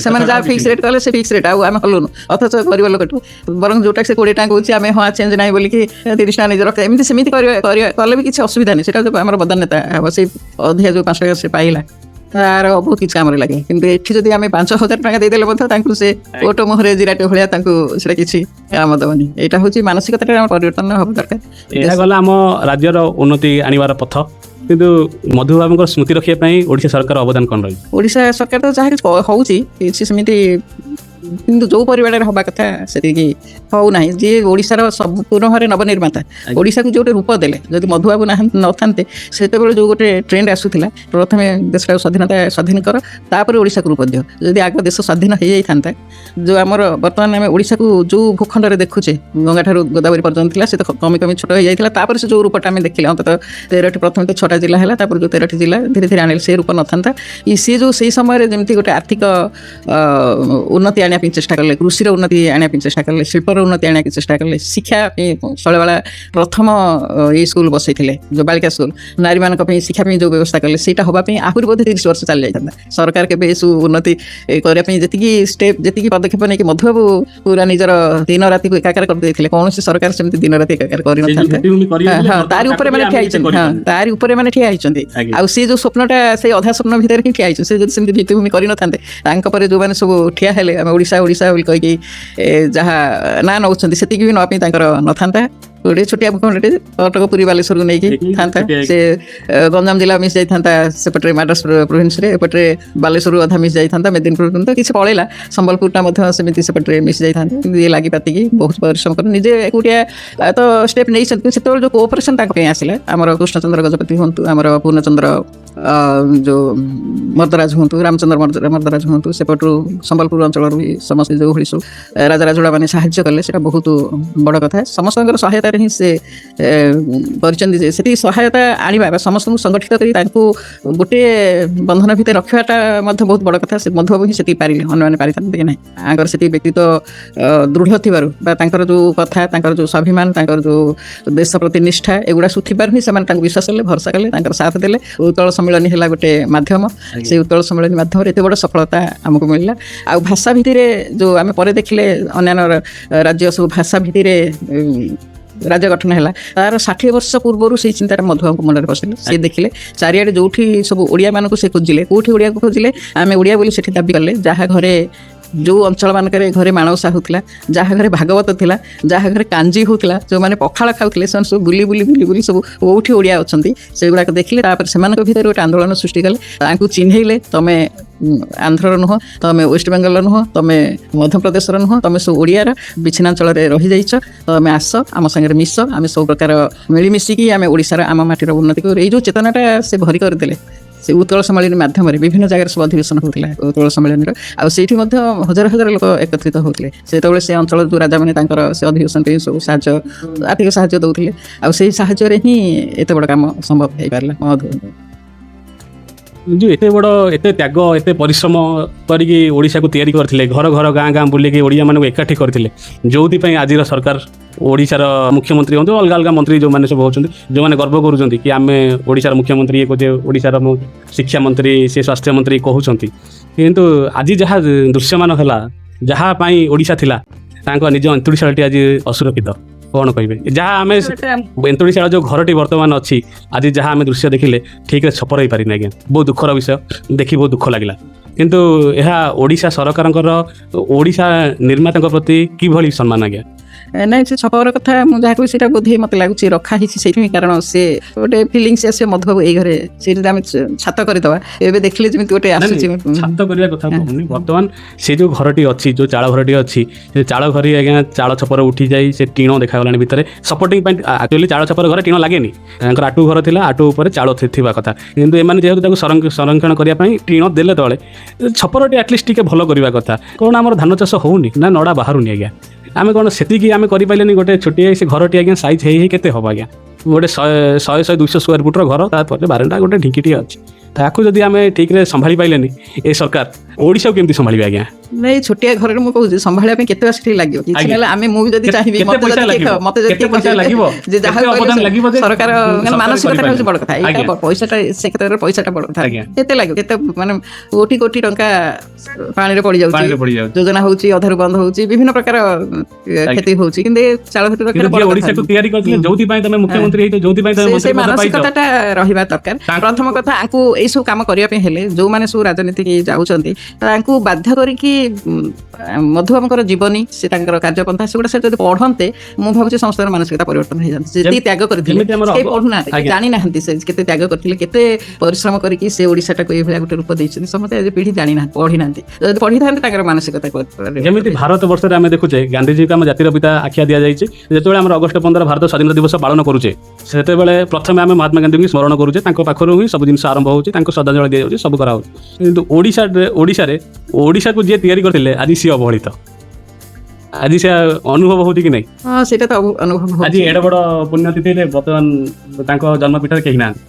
ସେମାନେ ଯାହା ଫିକ୍ସ ରେଟ୍ କଲେ ସେ ଫିକ୍ସ ରେଟ୍, ଆଉ ଆମେ ହଲୁନୁ। ଅଥଚ ଗରିବ ଲୋକଠୁ ବରଂ ଯୋଉଟା ସେ 20 ଟଙ୍କା କହୁଛି, ଆମେ ହଁ ଚେଞ୍ଜ ନାହିଁ ବୋଲିକି 30 ଟଙ୍କା ନିଜେ ରଖିବା, ଏମିତି ସେମିତି କଲେ ବି କିଛି ଅସୁବିଧା ନାହିଁ। ସେଟା ଆମର ବଦାନ ନେତା ହେବ, ସେଇ ଅଧିକା ଯୋଉ 5 ଟଙ୍କା ସେ ପାଇଲା, ତାର ବହୁତ କିଛି କାମରେ ଲାଗେ। କିନ୍ତୁ ଏଠି ଯଦି ଆମେ 5,000 ଟଙ୍କା ଦେଇଦେଲେ ମଧ୍ୟ ତାଙ୍କୁ ସେ ଓଟ ମୁହଁରେ ଜିରାଟେ ଭଳିଆ, ତାଙ୍କୁ ସେଟା କିଛି କାମ ଦେବନି। ଏଇଟା ହଉଛି ମାନସିକତାରେ ଆମର ପରିବର୍ତ୍ତନ ହେବା ଦରକାର। ଏହା ଗଲା ଆମ ରାଜ୍ୟର ଉନ୍ନତି ଆଣିବାର ପଥ। କିନ୍ତୁ ମଧୁବାବୁଙ୍କର ସ୍ମୃତି ରଖିବା ପାଇଁ ଓଡ଼ିଶା ସରକାର ଅବଦାନ କ'ଣ ରହିବ? ଓଡ଼ିଶା ସରକାର ତ ଯାହା କିଛି ହଉଛି, କିଛି ସେମିତି କିନ୍ତୁ ଯୋଉ ପରିମାଣରେ ହବା କଥା ସେତିକି ହଉନାହିଁ। ଯିଏ ଓଡ଼ିଶାର ସମ୍ପୂର୍ଣ୍ଣ ଭାବରେ ନବନିର୍ମାତା, ଓଡ଼ିଶାକୁ ଯୋଉଟେ ରୂପ ଦେଲେ, ଯଦି ମଧୁବାବୁ ନଥାନ୍ତେ, ସେତେବେଳେ ଯୋଉ ଗୋଟେ ଟ୍ରେଣ୍ଡ ଆସୁଥିଲା, ପ୍ରଥମେ ଦେଶଟାକୁ ସ୍ୱାଧୀନ କର, ତାପରେ ଓଡ଼ିଶାକୁ ରୂପ ଦିଅ। ଯଦି ଆଗ ଦେଶ ସ୍ୱାଧୀନ ହେଇଯାଇଥାନ୍ତା, ଯୋଉ ଆମର ବର୍ତ୍ତମାନ ଆମେ ଓଡ଼ିଶାକୁ ଯୋଉ ଭୂଖଣ୍ଡରେ ଦେଖୁଛେ, ଗଙ୍ଗାଠାରୁ ଗୋଦାବରୀ ପର୍ଯ୍ୟନ୍ତ ଥିଲା, ସେ ତ କମି ଛୋଟ ହେଇଯାଇଥିଲା। ତାପରେ ସେ ଯୋଉ ରୂପଟା ଆମେ ଦେଖିଲେ, ଅନ୍ତତଃ 13ଟି, ପ୍ରଥମେ ତ 6ଟା ଜିଲ୍ଲା ହେଲା, ତାପରେ ଯୋଉ 13ଟି ଜିଲ୍ଲା ଧୀରେ ଧୀରେ ଆଣିଲେ, ସେ ରୂପ ନଥାନ୍ତା। ସିଏ ଯୋଉ ସେଇ ସମୟରେ ଯେମିତି ଗୋଟେ ଆର୍ଥିକ ଉନ୍ନତି ଆଣିବା ପାଇଁ ଚେଷ୍ଟା କଲେ, କୃଷିର ଉନ୍ନତି ଆଣିବା ପାଇଁ ଚେଷ୍ଟା କଲେ, ଶିଳ୍ପର ଉନ୍ନତି ଆଣିବା ପାଇଁ ଚେଷ୍ଟା କଲେ, ଶିକ୍ଷା ପାଇଁ ଶୈଳବାଳା ପ୍ରଥମ ଏଇ ସ୍କୁଲ ବସେଇଥିଲେ, ଯେଉଁ ବାଳିକା ସ୍କୁଲ, ନାରୀମାନଙ୍କ ପାଇଁ ଶିକ୍ଷା ପାଇଁ ଯେଉଁ ବ୍ୟବସ୍ଥା କଲେ, ସେଇଟା ହେବା ପାଇଁ ଆହୁରି ବୋଧେ 30 ବର୍ଷ ଚାଲି ଯାଇଥାନ୍ତା। ସରକାର କେବେ ଏସବୁ ଉନ୍ନତି କରିବା ପାଇଁ ଯେତିକି ଷ୍ଟେପ୍, ଯେତିକି ପଦକ୍ଷେପ ନେଇକି ମଧୁବାବୁ ପୁରା ନିଜର ଦିନ ରାତିକୁ ଏକାକାର କରିଦେଇଥିଲେ, କୌଣସି ସରକାର ସେମିତି ଦିନ ରାତି ଏକାକାର କରିନଥାନ୍ତେ। ହଁ, ତାରି ଉପରେ ମାନେ ଠିଆ ହେଇଛନ୍ତି। ହଁ, ତାରି ଉପରେ ମାନେ ଠିଆ ହେଇଛନ୍ତି। ଆଉ ସେ ଯୋଉ ସ୍ୱପ୍ନଟା, ସେଇ ଅଧା ସ୍ୱପ୍ନ ଭିତରେ ହିଁ ଠିଆ ହେଇଛନ୍ତି। ସେ ଯଦି ସେମିତି ଭିତ୍ତିଭୂମି କରିନଥାନ୍ତେ, ତାଙ୍କ ପରେ ଯୋଉମାନେ ସବୁ ଠିଆ ହେଲେ ଆମେ ଓଡ଼ିଶା ଓଡ଼ିଶା ବୋଲି କହିକି ଯାହା ନାଁ ନେଉଛନ୍ତି, ସେତିକି ବି ନେବା ପାଇଁ ତାଙ୍କର ନଥାନ୍ତା। ଗୋଟେ ଛୋଟିଆ ଭୂଖଣ୍ଡଟେ କଟକ ପୁରୀ ବାଲେଶ୍ୱରକୁ ନେଇକି ଥାନ୍ତା, ସେ ଗଞ୍ଜାମ ଜିଲ୍ଲା ମିଶି ଯାଇଥାନ୍ତା ସେପଟରେ ମାଡ୍ରାସ ପ୍ରୋଭିନ୍ସରେ, ଏପଟରେ ବାଲେଶ୍ୱରରୁ ଅଧା ମିଶି ଯାଇଥାନ୍ତା, ମେଦିନପୁର ତ କିଛି ପଳେଇଲା, ସମ୍ବଲପୁରଟା ମଧ୍ୟ ସେମିତି ସେପଟରେ ମିଶି ଯାଇଥାନ୍ତା। କିନ୍ତୁ ଇଏ ଲାଗି ପାତିକି ବହୁତ ପରିଶ୍ରମ କରି ନିଜେ ଏକୁଟିଆ ତ ଷ୍ଟେପ୍ ନେଇଛନ୍ତି। ସେତେବେଳେ ଯେଉଁ କୋଅପରେସନ୍ ତାଙ୍କ ପାଇଁ ଆସିଲା, ଆମର କୃଷ୍ଣଚନ୍ଦ୍ର ଗଜପତି ହୁଅନ୍ତୁ, ଆମର ପୂର୍ଣ୍ଣଚନ୍ଦ୍ର ଯେଉଁ ମର୍ଦ୍ଦରାଜ ହୁଅନ୍ତୁ, ରାମଚନ୍ଦ୍ର ମର୍ଦ୍ଦରାଜ ହୁଅନ୍ତୁ, ସେପଟରୁ ସମ୍ବଲପୁର ଅଞ୍ଚଳରୁ ବି ସମସ୍ତେ ଯେଉଁଭଳି ସବୁ ରାଜା ରାଜୁଡ଼ା ମାନେ ସାହାଯ୍ୟ କଲେ, ସେଇଟା ବହୁତ ବଡ଼ କଥା। ସମସ୍ତଙ୍କର ସହାୟତାରେ ହିଁ ସେ କରିଛନ୍ତି ଯେ ସେଠି ସହାୟତା ଆଣିବା ବା ସମସ୍ତଙ୍କୁ ସଂଗଠିତ କରି ତାଙ୍କୁ ଗୋଟିଏ ବନ୍ଧନ ଭିତରେ ରଖିବାଟା ମଧ୍ୟ ବହୁତ ବଡ଼ କଥା। ସେ ମଧୁବାବୁ ହିଁ ସେତିକି ପାରିଲେ, ଅନ୍ୟମାନେ ପାରିଥାନ୍ତି କି ନାହିଁ। ତାଙ୍କର ସେତିକି ବ୍ୟକ୍ତିତ୍ୱ ଦୃଢ଼ ଥିବାରୁ ବା ତାଙ୍କର ଯେଉଁ କଥା, ତାଙ୍କର ଯେଉଁ ସ୍ୱାଭିମାନ, ତାଙ୍କର ଯେଉଁ ଦେଶ ପ୍ରତି ନିଷ୍ଠା, ଏଗୁଡ଼ା ସବୁ ଥିବାରୁ ହିଁ ସେମାନେ ତାଙ୍କୁ ବିଶ୍ୱାସ କଲେ, ଭରସା କଲେ, ତାଙ୍କର ସାଥ ଦେଲେ। ଉତ୍କଳ ସମ୍ମିଳନୀ ହେଲା ଗୋଟେ ମାଧ୍ୟମ, ସେଇ ଉତ୍କଳ ସମ୍ମିଳନୀ ମାଧ୍ୟମରେ ଏତେ ବଡ଼ ସଫଳତା ଆମକୁ ମିଳିଲା। ଆଉ ଭାଷା ଭିତ୍ତିରେ ଯେଉଁ ଆମେ ପରେ ଦେଖିଲେ ଅନ୍ୟାନ୍ୟ ରାଜ୍ୟ ସବୁ ଭାଷା ଭିତ୍ତିରେ ରାଜ୍ୟ ଗଠନ ହେଲା, ତାର 60 ବର୍ଷ ପୂର୍ବରୁ ସେଇ ଚିନ୍ତାଟା ମଧୁବାବୁଙ୍କ ମନରେ ପଶିଲା। ସେ ଦେଖିଲେ ଚାରିଆଡ଼େ ଯେଉଁଠି ସବୁ ଓଡ଼ିଆମାନଙ୍କୁ ସେ ଖୋଜିଲେ, କେଉଁଠି ଓଡ଼ିଆକୁ ଖୋଜିଲେ, ଆମେ ଓଡ଼ିଆ ବୋଲି ସେଠି ଦାବି କଲେ। ଯାହା ଘରେ ଯେଉଁ ଅଞ୍ଚଳମାନଙ୍କରେ ଘରେ ମାଣବସା ହେଉଥିଲା, ଯାହା ଘରେ ଭାଗବତ ଥିଲା, ଯାହା ଘରେ କାଞ୍ଜି ହେଉଥିଲା, ଯେଉଁମାନେ ପଖାଳ ଖାଉଥିଲେ, ସେମାନେ ସବୁ ବୁଲି ବୁଲି ବୁଲି ବୁଲି ସବୁ କେଉଁଠି ଓଡ଼ିଆ ଅଛନ୍ତି ସେଗୁଡ଼ାକ ଦେଖିଲେ। ତାପରେ ସେମାନଙ୍କ ଭିତରେ ଗୋଟେ ଆନ୍ଦୋଳନ ସୃଷ୍ଟି କଲେ, ତାଙ୍କୁ ଚିହ୍ନେଇଲେ, ତମେ ଆନ୍ଧ୍ରର ନୁହଁ, ତମେ ୱେଷ୍ଟବେଙ୍ଗଲର ନୁହଁ, ତମେ ମଧ୍ୟପ୍ରଦେଶର ନୁହଁ, ତମେ ସବୁ ଓଡ଼ିଆର ବିଚ୍ଛିନ୍ନାଞ୍ଚଳରେ ରହିଯାଇଛ, ତମେ ଆସ ଆମ ସାଙ୍ଗରେ ମିଶ, ଆମେ ସବୁ ପ୍ରକାର ମିଳିମିଶିକି ଆମେ ଓଡ଼ିଶାର ଆମ ମାଟିର ଉନ୍ନତି କରୁ। ଏଇ ଯେଉଁ ଚେତନାଟା ସେ ଭରି କରିଦେଲେ ସେ ଉତ୍କଳ ସମ୍ମିଳନୀ ମାଧ୍ୟମରେ। ବିଭିନ୍ନ ଜାଗାରେ ସବୁ ଅଧିବେଶନ ହେଉଥିଲା ଉତ୍କଳ ସମ୍ମିଳନୀର, ଆଉ ସେଇଠି ମଧ୍ୟ ହଜାର ହଜାର ଲୋକ ଏକତ୍ରିତ ହେଉଥିଲେ। ସେତେବେଳେ ସେ ଅଞ୍ଚଳର ଯେଉଁ ରାଜାମାନେ ତାଙ୍କର ସେ ଅଧିବେଶନ ପାଇଁ ସବୁ ସାହାଯ୍ୟ, ଆର୍ଥିକ ସାହାଯ୍ୟ ଦେଉଥିଲେ, ଆଉ ସେଇ ସାହାଯ୍ୟରେ ହିଁ ଏତେ ବଡ଼ କାମ ସମ୍ଭବ ହେଇପାରିଲା। ଯେଉଁ ଏତେ ବଡ଼, ଏତେ ତ୍ୟାଗ, ଏତେ ପରିଶ୍ରମ କରିକି ଓଡ଼ିଶାକୁ ତିଆରି କରିଥିଲେ, ଘର ଘର ଗାଁ ଗାଁ ବୁଲିକି ଓଡ଼ିଆମାନଙ୍କୁ ଏକାଠି କରିଥିଲେ, ଯେଉଁଥିପାଇଁ ଆଜିର ସରକାର, ଓଡ଼ିଶାର ମୁଖ୍ୟମନ୍ତ୍ରୀ ହୁଅନ୍ତୁ, ଅଲଗା ଅଲଗା ମନ୍ତ୍ରୀ ଯେଉଁମାନେ ସବୁ ହେଉଛନ୍ତି, ଯେଉଁମାନେ ଗର୍ବ କରୁଛନ୍ତି କି ଆମେ ଓଡ଼ିଶାର ମୁଖ୍ୟମନ୍ତ୍ରୀ, ଇଏ କହୁଛେ ଓଡ଼ିଶାର ଶିକ୍ଷା ମନ୍ତ୍ରୀ, ସେ ସ୍ୱାସ୍ଥ୍ୟ ମନ୍ତ୍ରୀ କହୁଛନ୍ତି, କିନ୍ତୁ ଆଜି ଯାହା ଦୃଶ୍ୟମାନ ହେଲା, ଯାହା ପାଇଁ ଓଡ଼ିଶା ଥିଲା, ତାଙ୍କ ନିଜ ଅନ୍ତୁଡ଼ିଶାଳଟି ଆଜି ଅସୁରକ୍ଷିତ। କ'ଣ କହିବେ? ଯାହା ଆମେ ଏନ୍ତୁଡ଼ିଶାଳ ଯେଉଁ ଘରଟି ବର୍ତ୍ତମାନ ଅଛି, ଆଜି ଯାହା ଆମେ ଦୃଶ୍ୟ ଦେଖିଲେ ଠିକ୍ରେ ଛପର ହେଇପାରିନି ଆଜ୍ଞା। ବହୁତ ଦୁଃଖର ବିଷୟ, ଦେଖି ବହୁତ ଦୁଃଖ ଲାଗିଲା। କିନ୍ତୁ ଏହା ଓଡ଼ିଶା ସରକାରଙ୍କର, ଓଡ଼ିଶା ନିର୍ମାତାଙ୍କ ପ୍ରତି କିଭଳି ସମ୍ମାନ ଆଜ୍ଞା? ନାଇଁ, ସେ ଛପର କଥା ମୁଁ ଯାହା କହିବି ସେଇଟା ବୋଧେ ମୋତେ ଲାଗୁଛି ରଖା ହେଇଛି ସେଇଥିପାଇଁ, କାରଣ ସେ ଗୋଟେ ଫିଲିଙ୍ଗସ୍ ଆସିବ ମଧୁବାବୁ ଏଇ ଘରେ, ସେଇଟା ଆମେ ଛାତ କରିଦେବା, ଏବେ ଦେଖିଲେ ଯେମିତି ଗୋଟେ ଆସୁଛି। ଛାତ କରିବା କଥା କହୁନି, ବର୍ତ୍ତମାନ ସେ ଯେଉଁ ଘରଟି ଅଛି, ଯେଉଁ ଚାଳ ଘରଟି ଅଛି, ସେ ଚାଳ ଘରେ ଆଜ୍ଞା ଚାଳ ଛପର ଉଠିଯାଇ ସେ ଟିଣ ଦେଖାଗଲାଣି ଭିତରେ। ସପୋର୍ଟିଂ ପାଇଁ ଆକ୍ଚୁଆଲି ଚାଳ ଛପର ଘରେ ଟିଣ ଲାଗେନି, ତାଙ୍କର ଆଟୁ ଘର ଥିଲା, ଆଟୁ ଉପରେ ଚାଳ ଥିବା କଥା, କିନ୍ତୁ ଏମାନେ ଯେହେତୁ ତାକୁ ସଂରକ୍ଷଣ କରିବା ପାଇଁ ଟିଣ ଦେଲେ ତଳେ, ଛପରଟି ଆଟଲିଷ୍ଟ ଟିକେ ଭଲ କରିବା କଥା। କ'ଣ ଆମର ଧାନ ଚାଷ ହେଉନି ନା ନଡ଼ା ବାହାରୁନି ଆଜ୍ଞା? ଆମେ କ'ଣ ସେତିକି ଆମେ କରିପାରିଲେନି? ଗୋଟେ ଛୋଟିଆ ସେ ଘରଟି ଆଜ୍ଞା ସାଇଜ୍ ହେଇ କେତେ ହେବ ଆଜ୍ଞା? ଗୋଟେ 100-200 ସ୍କୋୟାର ଫୁଟର ଘର, ତାପରେ ବାରଣ୍ଡା, ଗୋଟେ ଢିଙ୍କିଟିଏ ଅଛି, ତାକୁ ଯଦି ଆମେ ଠିକ୍ରେ ସମ୍ଭାଳି ପାଇଲେନି ଏ ସରକାର, ଓଡ଼ିଶାକୁ କେମିତି ସମ୍ଭାଳିବେ ଆଜ୍ଞା? ନାଇଁ, ଛୋଟିଆ ଘରରେ ମୁଁ କହୁଛି ସମ୍ଭାଳିବା ପାଇଁ କେତେ ସେଠି ଲାଗିବ? କିଛି ନହେଲେ ଆମେ, ମୁଁ ବି ଯଦି ଚାହିଁବି, ମତେ ଯଦି ଲାଗିବ, ଯେ ଯାହା ସରକାର ମାନସିକତା ହେଉଛି ବଡ଼ କଥା, ଏଇଟା ପଇସାଟା, ସେ କ୍ଷେତ୍ରରେ ପଇସାଟା ବଡ଼ କଥା। କେତେ ଲାଗିବ? କେତେ ମାନେ କୋଟି କୋଟି ଟଙ୍କା ପାଣିରେ ପଡ଼ିଯାଉଛି, ଯୋଜନା ହେଉଛି, ଅଧାରୁ ବନ୍ଦ ହେଉଛି, ବିଭିନ୍ନ ପ୍ରକାର କ୍ଷତି ହେଉଛି, କିନ୍ତୁ ଚାଳ ଭିତରେ ଓଡ଼ିଶାକୁ ତିଆରି କରିଥିଲେ, ଯୋଉଥିପାଇଁ ତମେ ମୁଖ୍ୟମନ୍ତ୍ରୀ ହେଇଛ, ଯୋଉଥିପାଇଁ ସେ ମାନସିକତାଟା ରହିବା ଦରକାର। ପ୍ରଥମ କଥା, ଆଙ୍କୁ ଏଇସବୁ କାମ କରିବା ପାଇଁ ହେଲେ ଯେଉଁମାନେ ସବୁ ରାଜନୀତିକି ଯାଉଛନ୍ତି, ତାଙ୍କୁ ବାଧ୍ୟ କରିକି ମଧୁବାବୁଙ୍କର ଜୀବନୀ, ସେ ତାଙ୍କର କାର୍ଯ୍ୟପନ୍ଥା, ସେଗୁଡ଼ା ସେ ଯଦି ପଢ଼ନ୍ତେ, ମୁଁ ଭାବୁଛି ସମସ୍ତଙ୍କର ମାନସିକତା ପରିବର୍ତ୍ତନ ହେଇଯାନ୍ତି। ଯେତିକି ତ୍ୟାଗ କରିଥିଲେ, କେହି ପଢ଼ୁନାହାନ୍ତି, ଜାଣିନାହାନ୍ତି ସେ କେତେ ତ୍ୟାଗ କରିଥିଲେ, କେତେ ପରିଶ୍ରମ କରିକି ସେ ଓଡ଼ିଶାଟାକୁ ଏଇଭଳିଆ ଗୋଟେ ରୂପ ଦେଇଛନ୍ତି। ସମସ୍ତେ ଆଜି ପିଢ଼ି ଜାଣିନାହାନ୍ତି, ପଢ଼ିନାହାନ୍ତି। ଯଦି ପଢ଼ିଥାନ୍ତେ ତାଙ୍କର ମାନସିକତା, ଯେମିତି ଭାରତ ବର୍ଷରେ ଆମେ ଦେଖୁଛେ ଗାନ୍ଧିଜୀଙ୍କୁ ଆମ ଜାତିର ପିତା ଆଖ୍ୟା ଦିଆଯାଇଛି। ଯେତେବେଳେ ଆମର ଅଗଷ୍ଟ 15 ଭାରତ ସ୍ୱାଧୀନତା ଦିବସ ପାଳନ କରୁଛେ, ସେତେବେଳେ ପ୍ରଥମେ ଆମେ ମହାତ୍ମା ଗାନ୍ଧୀଙ୍କୁ ସ୍ମରଣ କରୁଛେ, ତାଙ୍କ ପାଖରୁ ହିଁ ସବୁ ଜିନିଷ ଆରମ୍ଭ ହେଉଛି, ତାଙ୍କୁ ଶ୍ରଦ୍ଧାଞ୍ଜଳି ଦିଆଯାଉଛି, ସବୁ କରାହେଉଛି। କିନ୍ତୁ ଓଡ଼ିଶାକୁ ଯିଏ ତିଆରି କରିଥିଲେ, ଆଜି ସିଏ ଅବହେଳିତ। ଆଜି ସେ ଅନୁଭବ ହଉଛି କି ନାହିଁ? ହଁ ସେଇଟା ତ ଅନୁଭବ ହଉଛି। ଆଜି ଏଡେ ବଡ ପୁଣ୍ୟତିଥିରେ ବର୍ତ୍ତମାନ ତାଙ୍କ ଜନ୍ମପୀଠରେ କେହି ନାହାନ୍ତି।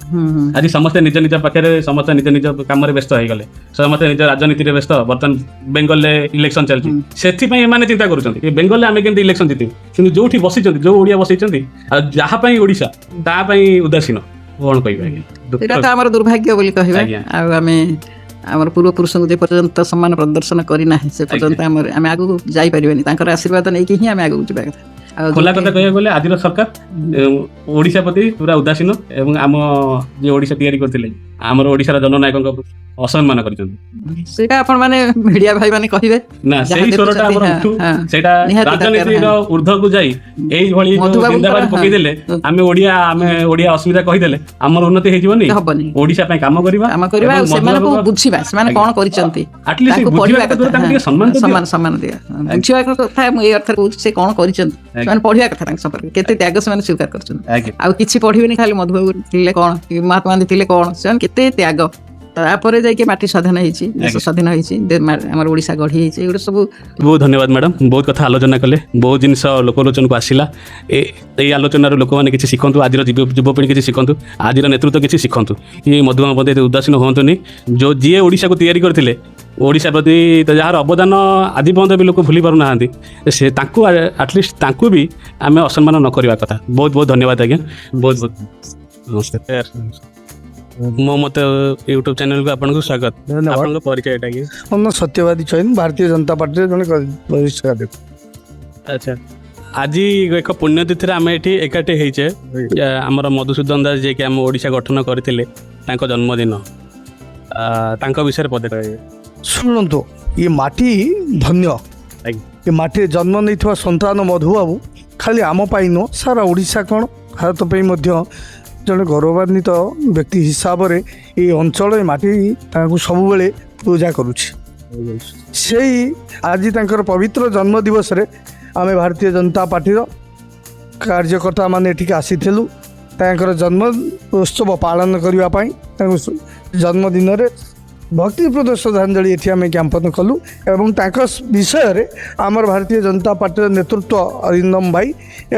ଆଜି ସମସ୍ତେ ନିଜ ନିଜ ପାଖରେ, ସମସ୍ତେ ନିଜ ନିଜ କାମରେ ବ୍ୟସ୍ତ ହେଇଗଲେ, ସମସ୍ତେ ନିଜ ରାଜନୀତିରେ ବ୍ୟସ୍ତ। ବର୍ତ୍ତମାନ ବେଙ୍ଗଲରେ ଇଲେକ୍ସନ ଚାଲିଛି, ସେଥିପାଇଁ ଏମାନେ ଚିନ୍ତା କରୁଛନ୍ତି ବେଙ୍ଗଲରେ ଆମେ କେମିତି ଇଲେକ୍ସନ ଜିତିବୁ। କିନ୍ତୁ ଯୋଉଠି ବସିଛନ୍ତି, ଯୋଉ ଓଡିଆ ବସିଛନ୍ତି, ଆଉ ଯାହା ପାଇଁ ଓଡିଶା, ତା ପାଇଁ ଉଦାସୀନ, କଣ କହିବେ ଆଜ୍ଞା? ସେଇଟା ତ ଆମର ଦୁର୍ଭାଗ୍ୟ ବୋଲି କହିବା। ଆଜ୍ଞା। ଆଉ ଆମେ ଆମର ପୂର୍ବପୁରୁଷଙ୍କୁ ଯେ ପର୍ଯ୍ୟନ୍ତ ସମ୍ମାନ ପ୍ରଦର୍ଶନ କରିନାହିଁ, ସେ ପର୍ଯ୍ୟନ୍ତ ଆମେ ଆଗକୁ ଯାଇପାରିବାନି। ତାଙ୍କର ଆଶୀର୍ବାଦ ନେଇକି ହିଁ ଆମେ ଆଗକୁ ଯିବା କଥା। ଆଉ ଖୋଲା କଥା କହିବାକୁ ଗଲେ ଆଜିର ସରକାର ଓଡିଶା ପ୍ରତି ପୁରା ଉଦାସୀନ, ଏବଂ ଆମ ଯିଏ ଓଡିଶା ତିଆରି କରିଥିଲେ, ଆମର ଓଡିଶାର ଜନନାୟକଙ୍କ ଅସମ୍ମାନ କରିଛନ୍ତି। ସେଇଟା ଆପଣ ମାନେ ମିଡିଆ ଭାଇ ମାନେ କହିବେ ନା, ଯାହା ସେଇ ସ୍ୱରଟା ଦେଖୁଛନ୍ତି, ଆମର ହଁ, ଉଠୁ, ହଁ। ସେଇଟା ନିହାତି ଦରକାର, ରାଜନୀତିର ହଁ। ଊର୍ଦ୍ଧ୍ୱକୁ ଯାଇ ଏଇଭଳି ଯୋଉ ମଧୁବାବୁଙ୍କର, ଜିନ୍ଦାବାଦ ହଁ। ପକେଇଦେଲେ, ଆମେ ଓଡିଆ ଅସୁବିଧା କହିଦେଲେ ଆମର ଉନ୍ନତି ହେଇଯିବନି। ହବନି। ଓଡିଶା ପାଇଁ କାମ କରିବା ଆଉ ଏବଂ ସେମାନଙ୍କୁ ମଧୁବାବୁଙ୍କ- ବୁଝିବା ସେମାନେ ଆଜ୍ଞା। କଣ କରିଛନ୍ତି, Atleast ତାଙ୍କୁ ବୁଝିବା ପଢିବା କଥା କଥା। ତାଙ୍କୁ ଟିକେ ସମ୍ମାନ ତ ଦିଅ। ସମ୍ମାନ ଦିଅ। ବୁଝିବା କଥା ମୁଁ ଏଇ ଅର୍ଥରେ କହୁଛି, ସେ କଣ କରିଛନ୍ତି ସେମାନେ ପଢିବା କଥା, ତାଙ୍କ ସମ୍ପର୍କରେ କେତେ ତ୍ୟାଗ ସେମାନେ ସ୍ୱୀକାର କରିଛନ୍ତି। ଆଜ୍ଞା। ଆଉ କିଛି ପଢିବେନି, ଖାଲି ମଧୁବାବୁ ଥିଲେ କଣ କି ମହାତ୍ମା ଗାନ୍ଧୀ ଥିଲେ କଣ, ସେମାନେ କେତେ ତ୍ୟାଗ। ତାପରେ ଯାଇକି ମାଟି ସ୍ୱାଧୀନ ହେଇଛି, ଦେଶ ସ୍ୱାଧୀନ ହେଇଛି, ଆମର ଓଡିଶା ଗଢି ହେଇଛି। ଏଗୁଡା ସବୁ ବହୁତ ଧନ୍ୟବାଦ ମ୍ୟାଡ଼ାମ, ବହୁତ କଥା ଆଲୋଚନା କଲେ, ବହୁତ ଜିନିଷ ଲୋକଲୋଚନକୁ ଆସିଲା। ଏଇ ଆଲୋଚନାରୁ ଲୋକମାନେ କିଛି ଶିଖନ୍ତୁ, ଆଜିର ଯୁବପିଢ଼ି କିଛି ଶିଖନ୍ତୁ, ଆଜିର ନେତୃତ୍ୱ କିଛି ଶିଖନ୍ତୁ। ଇଏ ମଧୁବାବୁ ପ୍ରତି ଏତେ ଉଦାସୀନ ହୁଅନ୍ତୁନି। ଯିଏ ଓଡ଼ିଶାକୁ ତିଆରି କରିଥିଲେ, ଓଡ଼ିଶା ପ୍ରତି ଯାହାର ଅବଦାନ ଆଜି ପର୍ଯ୍ୟନ୍ତ ବି ଲୋକ ଭୁଲି ପାରୁନାହାନ୍ତି, ସେ ତାଙ୍କୁ ଆଟଲିଷ୍ଟ ତାଙ୍କୁ ବି ଆମେ ଅସମ୍ମାନ ନ କରିବା କଥା। ବହୁତ ବହୁତ ଧନ୍ୟବାଦ ଆଜ୍ଞା, ବହୁତ ବହୁତ ନମସ୍କାର। ମୋ ମତ ୟୁଟ୍ୟୁବ ଚ୍ୟାନେଲକୁ ଆପଣଙ୍କୁ ସ୍ୱାଗତ। ଧନ୍ୟବାଦ। ଆପଣଙ୍କ ପରିଚୟଟା କି? ମୋ ନାଁ ସତ୍ୟବାଦୀ ଚୈନ, ଭାରତୀୟ ଜନତା ପାର୍ଟିର ଜଣେ ବରିଷ୍ଠ କାର୍ଯ୍ୟକର୍ତ୍ତା। ଆଚ୍ଛା, ଆଜି ଏକ ପୁଣ୍ୟତିଥିରେ ଆମେ ଏଠି ଏକାଠି ହେଇଛେ। ଆମର ମଧୁସୂଦନ ଦାସ ଯିଏକି ଆମ ଓଡ଼ିଶା ଗଠନ କରିଥିଲେ, ତାଙ୍କ ଜନ୍ମଦିନ, ତାଙ୍କ ବିଷୟରେ ପଦେ କହିବେ। ଶୁଣନ୍ତୁ, ଏ ମାଟି ଧନ୍ୟ। ଆଜ୍ଞା। ଏ ମାଟିରେ ଜନ୍ମ ନେଇଥିବା ସନ୍ତାନ ମଧୁବାବୁ ଖାଲି ଆମ ପାଇଁ ନୁହଁ, ସାରା ଓଡ଼ିଶା କ'ଣ ଭାରତ ପାଇଁ ମଧ୍ୟ ଜଣେ ଗୌରବାନ୍ୱିତ ବ୍ୟକ୍ତି ହିସାବରେ ଏ ଅଞ୍ଚଳ, ଏ ମାଟି ତାଙ୍କୁ ସବୁବେଳେ ପୂଜା କରୁଛି। ସେଇ ଆଜି ତାଙ୍କର ପବିତ୍ର ଜନ୍ମ ଦିବସରେ ଆମେ ଭାରତୀୟ ଜନତା ପାର୍ଟିର କାର୍ଯ୍ୟକର୍ତ୍ତା ମାନେ ଏଠିକି ଆସିଥିଲୁ ତାଙ୍କର ଜନ୍ମ ଉତ୍ସବ ପାଳନ କରିବା ପାଇଁ। ତାଙ୍କ ଜନ୍ମଦିନରେ ଭକ୍ତିପ୍ରଦ ଶ୍ରଦ୍ଧାଞ୍ଜଳି ଏଠି ଆମେ ଜ୍ଞାପନ କଲୁ ଏବଂ ତାଙ୍କ ବିଷୟରେ ଆମର ଭାରତୀୟ ଜନତା ପାର୍ଟିର ନେତୃତ୍ୱ ଅରିନ୍ଦମ ଭାଇ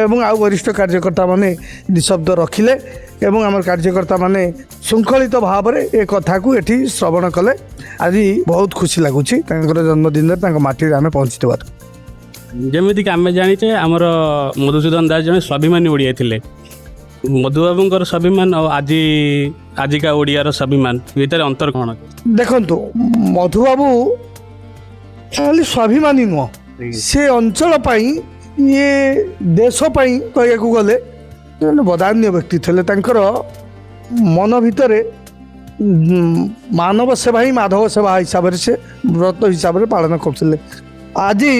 ଏବଂ ଆଉ ବରିଷ୍ଠ କାର୍ଯ୍ୟକର୍ତ୍ତାମାନେ ନିଶବ୍ଦ ରଖିଲେ ଏବଂ ଆମର କାର୍ଯ୍ୟକର୍ତ୍ତାମାନେ ଶୃଙ୍ଖଳିତ ଭାବରେ ଏ କଥାକୁ ଏଠି ଶ୍ରବଣ କଲେ। ଆଜି ବହୁତ ଖୁସି ଲାଗୁଛି ତାଙ୍କର ଜନ୍ମଦିନରେ ତାଙ୍କ ମାଟିରେ ଆମେ ପହଞ୍ଚିଥିବାରୁ। ଯେମିତିକି ଆମେ ଜାଣିଛେ, ଆମର ମଧୁସୂଦନ ଦାସ ଜଣେ ସ୍ୱାଭିମାନୀ ଓଡ଼ିଆ ଥିଲେ। ମଧୁବାବୁଙ୍କର ସ୍ୱାଭିମାନ ଆଉ ଆଜିକା ଓଡ଼ିଆର ସ୍ୱାଭିମାନ ଭିତରେ ଅନ୍ତର କ'ଣ? ଦେଖନ୍ତୁ, ମଧୁବାବୁ ଖାଲି ସ୍ୱାଭିମାନୀ ନୁହଁ, ସେ ଅଞ୍ଚଳ ପାଇଁ, ଇଏ ଦେଶ ପାଇଁ କହିବାକୁ ଗଲେ ଜଣେ ବଦାନ୍ୟ ବ୍ୟକ୍ତି ଥିଲେ। ତାଙ୍କର ମନ ଭିତରେ ମାନବ ସେବା ହିଁ ମାଧବ ସେବା ହିସାବରେ ସେ ବ୍ରତ ହିସାବରେ ପାଳନ କରୁଥିଲେ। ଆଜି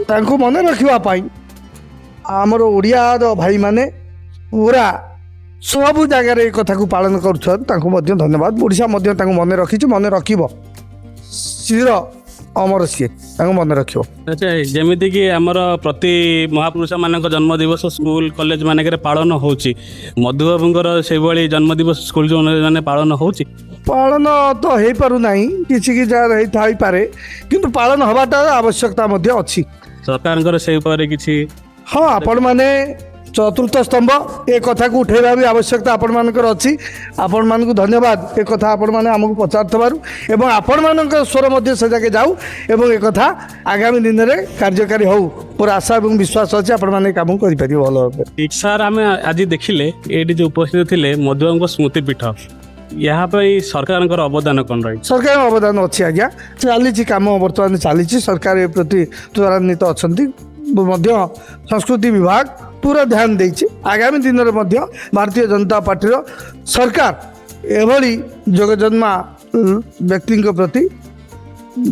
ତାଙ୍କୁ ମନେ ରଖିବା ପାଇଁ ଆମର ଓଡ଼ିଆର ଭାଇମାନେ ପୁରା ସବୁ ଜାଗାରେ ଏ କଥାକୁ ପାଳନ କରୁଛନ୍ତି, ତାଙ୍କୁ ମଧ୍ୟ ଧନ୍ୟବାଦ। ଓଡ଼ିଶା ମଧ୍ୟ ତାଙ୍କୁ ମନେ ରଖିଛି, ମନେ ରଖିବ, ଚିର ଅମର ସିଏ ତାଙ୍କୁ ମନେ ରଖିବ। ଆଚ୍ଛା, ଯେମିତିକି ଆମର ପ୍ରତି ମହାପୁରୁଷମାନଙ୍କ ଜନ୍ମଦିବସ ସ୍କୁଲ କଲେଜ ମାନଙ୍କରେ ପାଳନ ହେଉଛି, ମଧୁବାବୁଙ୍କର ସେଇଭଳି ଜନ୍ମଦିବସ ସ୍କୁଲ ମାନେ ପାଳନ ହେଉଛି? ପାଳନ ତ ହେଇପାରୁନାହିଁ, କିଛି ଯାହାର ହେଇଥାଇପାରେ, କିନ୍ତୁ ପାଳନ ହେବାଟାର ଆବଶ୍ୟକତା ମଧ୍ୟ ଅଛି। ସରକାରଙ୍କର ସେଇ ଉପରେ କିଛି? ହଁ, ଆପଣମାନେ ଚତୁର୍ଥ ସ୍ତମ୍ଭ ଏ କଥାକୁ ଉଠାଇବା ବି ଆବଶ୍ୟକତା ଆପଣମାନଙ୍କର ଅଛି। ଆପଣମାନଙ୍କୁ ଧନ୍ୟବାଦ ଏ କଥା ଆପଣମାନେ ଆମକୁ ପଚାରୁଥିବାରୁ, ଏବଂ ଆପଣମାନଙ୍କ ସ୍ୱର ମଧ୍ୟ ସେ ଯାକେ ଯାଉ ଏବଂ ଏ କଥା ଆଗାମୀ ଦିନରେ କାର୍ଯ୍ୟକାରୀ ହେଉ। ମୋର ଆଶା ଏବଂ ବିଶ୍ୱାସ ଅଛି ଆପଣମାନେ ଏ କାମକୁ କରିପାରିବେ ଭଲ ଭାବରେ। ସାର୍, ଆମେ ଆଜି ଦେଖିଲେ ଏଇଠି ଯେଉଁ ଉପସ୍ଥିତ ଥିଲେ ମଧୁବାବୁଙ୍କ ସ୍ମୃତିପୀଠ, ଏହା ପାଇଁ ସରକାରଙ୍କର ଅବଦାନ କ'ଣ ରହିଛି? ସରକାରଙ୍କ ଅବଦାନ ଅଛି ଆଜ୍ଞା, ଚାଲିଛି କାମ, ବର୍ତ୍ତମାନ ଚାଲିଛି। ସରକାର ଏ ପ୍ରତି ତ୍ୱରାନ୍ୱିତ ଅଛନ୍ତି, ମଧ୍ୟ ସଂସ୍କୃତି ବିଭାଗ ପୁରା ଧ୍ୟାନ ଦେଇଛି। ଆଗାମୀ ଦିନରେ ମଧ୍ୟ ଭାରତୀୟ ଜନତା ପାର୍ଟିର ସରକାର ଏଭଳି ଯୋଗଜନ୍ମା ବ୍ୟକ୍ତିଙ୍କ ପ୍ରତି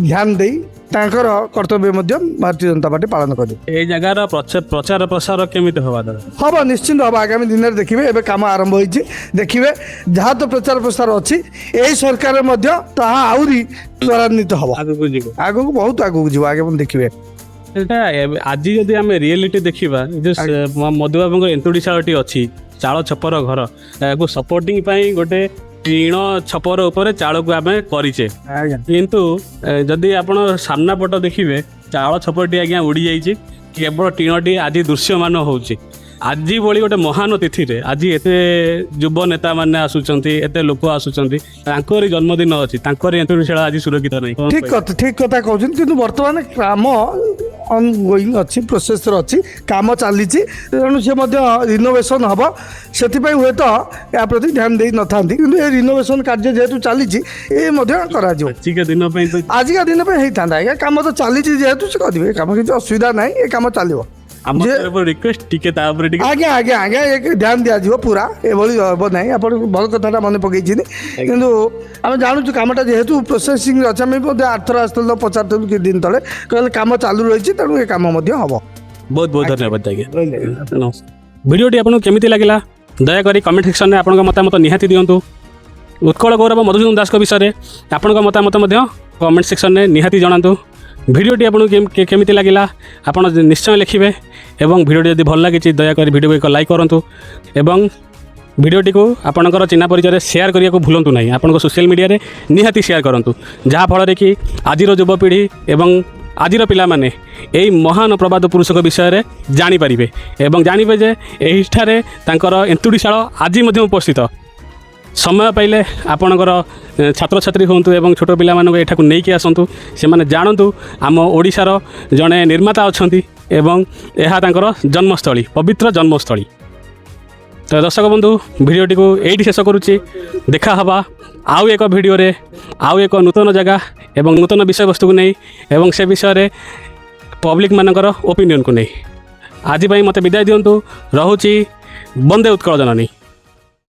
ଧ୍ୟାନ ଦେଇ ତାଙ୍କର କର୍ତ୍ତବ୍ୟ ମଧ୍ୟ ଭାରତୀୟ ଜନତା ପାର୍ଟି ପାଳନ କରିବ। এই জায়গার প্রচার প্রসার কেমিতি হওয়া দরকার? হব, নিশ্চিন্ত হব। আগামী দিনের দেখবে, এবে কাম আরম্ভ হয়েছে, দেখবে যাহা তো প্রচার প্রসার অছি, এই সরকারের মধ্যে তাহা আহুরি ত্বরান্বিত হব, আগুক যাব, আগুক বহুত আগুক যাব। আগে দেখবে এটা আজি যদি আমি রিয়েলিটি দেখিবা, যে মধুবাবুଙ୍କ ଏନ୍ତୁଡ଼ିଶାଳଟି ଅଛି, ଚାଳ ଛପର ଘର, ଏହାକୁ ସପୋର୍ଟିଂ ପାଇଁ ଗୋଟେ ଟିଣ ଛପର ଉପରେ ଚାଳକୁ ଆମେ କରିଛେ। ଆଜ୍ଞା। କିନ୍ତୁ ଯଦି ଆପଣ ସାମ୍ନା ପଟ ଦେଖିବେ, ଚାଳ ଛପରଟି ଆଜ୍ଞା ଉଡ଼ି ଯାଇଛି, କେବଳ ଟିଣଟି ଆଜି ଦୃଶ୍ୟମାନ ହେଉଛି। ଆଜି ଭଳି ଗୋଟେ ମହାନ ତିଥିରେ ଆଜି ଏତେ ଯୁବ ନେତାମାନେ ଆସୁଛନ୍ତି, ଏତେ ଲୋକ ଆସୁଛନ୍ତି, ତାଙ୍କରି ଜନ୍ମଦିନ ଅଛି, ତାଙ୍କରି ଏନ୍ତୁଡ଼ିଶାଳ ଆଜି ସୁରକ୍ଷିତ ନାହିଁ। ଠିକ କଥା କହୁଛନ୍ତି, କିନ୍ତୁ ବର୍ତ୍ତମାନ କାମ ଅନଗୋଇଂ ଅଛି, ପ୍ରୋସେସରେ ଅଛି, କାମ ଚାଲିଛି, ତେଣୁ ସେ ମଧ୍ୟ ରିନୋଭେସନ୍ ହେବ। ସେଥିପାଇଁ ହୁଏତ ଏହା ପ୍ରତି ଧ୍ୟାନ ଦେଇନଥାନ୍ତି, କିନ୍ତୁ ଏ ରିନୋଭେସନ୍ କାର୍ଯ୍ୟ ଯେହେତୁ ଚାଲିଛି ଏ ମଧ୍ୟ କରାଯିବ। ଆଜିକା ଦିନ ପାଇଁ ତ ଆଜିକା ଦିନ ପାଇଁ ହେଇଥାନ୍ତା ଆଜ୍ଞା, କାମ ତ ଚାଲିଛି ଯେହେତୁ ସେ କରିବେ, ଏ କାମ କିଛି ଅସୁବିଧା ନାହିଁ, ଏ କାମ ଚାଲିବ। ଆମ ତରଫରୁ ରିକ୍ୱେଷ୍ଟ ଟିକେ ତା ଉପରେ ଟିକେ ଆଜ୍ଞା ଆଜ୍ଞା ଆଜ୍ଞା ଏ ଧ୍ୟାନ ଦିଆଯିବ ପୁରା, ଏଭଳି ହେବ ନାହିଁ। ଆପଣ ଭଲ କଥାଟା ମନେ ପକେଇଛନ୍ତି, କିନ୍ତୁ ଆମେ ଜାଣୁଛୁ କାମଟା ଯେହେତୁ ପ୍ରୋସେସିଂରେ ଅଛି। ଆମେ ମଧ୍ୟ ଆର୍ଥର ଆସିଥିଲୁ, ପଚାରିଥିଲୁ କିଛି ଦିନ ତଳେ, କହିଲେ କାମ ଚାଲୁ ରହିଛି, ତେଣୁ ଏ କାମ ମଧ୍ୟ ହେବ। ବହୁତ ବହୁତ ଧନ୍ୟବାଦ ଆଜ୍ଞା। ଭିଡ଼ିଓଟି ଆପଣଙ୍କୁ କେମିତି ଲାଗିଲା ଦୟାକରି କମେଣ୍ଟ ସେକ୍ସନରେ ଆପଣଙ୍କ ମତାମତ ନିହାତି ଦିଅନ୍ତୁ। ଉତ୍କଳ ଗୌରବ ମଧୁସୂଦନ ଦାସଙ୍କ ବିଷୟରେ ଆପଣଙ୍କ ମତାମତ ମଧ୍ୟ କମେଣ୍ଟ ସେକ୍ସନରେ ନିହାତି ଜଣାନ୍ତୁ। ଭିଡ଼ିଓଟି ଆପଣଙ୍କୁ କେମିତି ଲାଗିଲା ଆପଣ ନିଶ୍ଚୟ ଲେଖିବେ, ଏବଂ ଭିଡ଼ିଓଟି ଯଦି ଭଲ ଲାଗିଛି ଦୟାକରି ଭିଡ଼ିଓକୁ ଏକ ଲାଇକ୍ କରନ୍ତୁ, ଏବଂ ଭିଡ଼ିଓଟିକୁ ଆପଣଙ୍କର ଚିହ୍ନା ପରିଚୟରେ ସେୟାର କରିବାକୁ ଭୁଲନ୍ତୁ ନାହିଁ। ଆପଣଙ୍କ ସୋସିଆଲ ମିଡ଼ିଆରେ ନିହାତି ସେୟାର କରନ୍ତୁ, ଯାହାଫଳରେ କି ଆଜିର ଯୁବପିଢ଼ି ଏବଂ ଆଜିର ପିଲାମାନେ ଏହି ମହାନ ପ୍ରବାଦ ପୁରୁଷଙ୍କ ବିଷୟରେ ଜାଣିପାରିବେ, ଏବଂ ଜାଣିବେ ଯେ ଏହିଠାରେ ତାଙ୍କର ଏନ୍ତୁଡ଼ିଶାଳ ଆଜି ମଧ୍ୟ ଉପସ୍ଥିତ। ସମୟ ପାଇଲେ ଆପଣଙ୍କର ଛାତ୍ରଛାତ୍ରୀ ହୁଅନ୍ତୁ ଏବଂ ଛୋଟ ପିଲାମାନଙ୍କୁ ଏଠାକୁ ନେଇକି ଆସନ୍ତୁ, ସେମାନେ ଜାଣନ୍ତୁ ଆମ ଓଡ଼ିଶାର ଜଣେ ନିର୍ମାତା ଅଛନ୍ତି ଏବଂ ଏହା ତାଙ୍କର ଜନ୍ମସ୍ଥଳୀ, ପବିତ୍ର ଜନ୍ମସ୍ଥଳୀ। ତ ଦର୍ଶକ ବନ୍ଧୁ, ଭିଡ଼ିଓଟିକୁ ଏଇଠି ଶେଷ କରୁଛି। ଦେଖା ହେବା ଆଉ ଏକ ଭିଡ଼ିଓରେ, ଆଉ ଏକ ନୂତନ ଜାଗା ଏବଂ ନୂତନ ବିଷୟବସ୍ତୁକୁ ନେଇ, ଏବଂ ସେ ବିଷୟରେ ପବ୍ଲିକମାନଙ୍କର ଓପିନିଅନକୁ ନେଇ। ଆଜି ପାଇଁ ମୋତେ ବିଦାୟ ଦିଅନ୍ତୁ, ରହୁଛି। ବନ୍ଦେ ଉତ୍କଳ ଜନନୀ।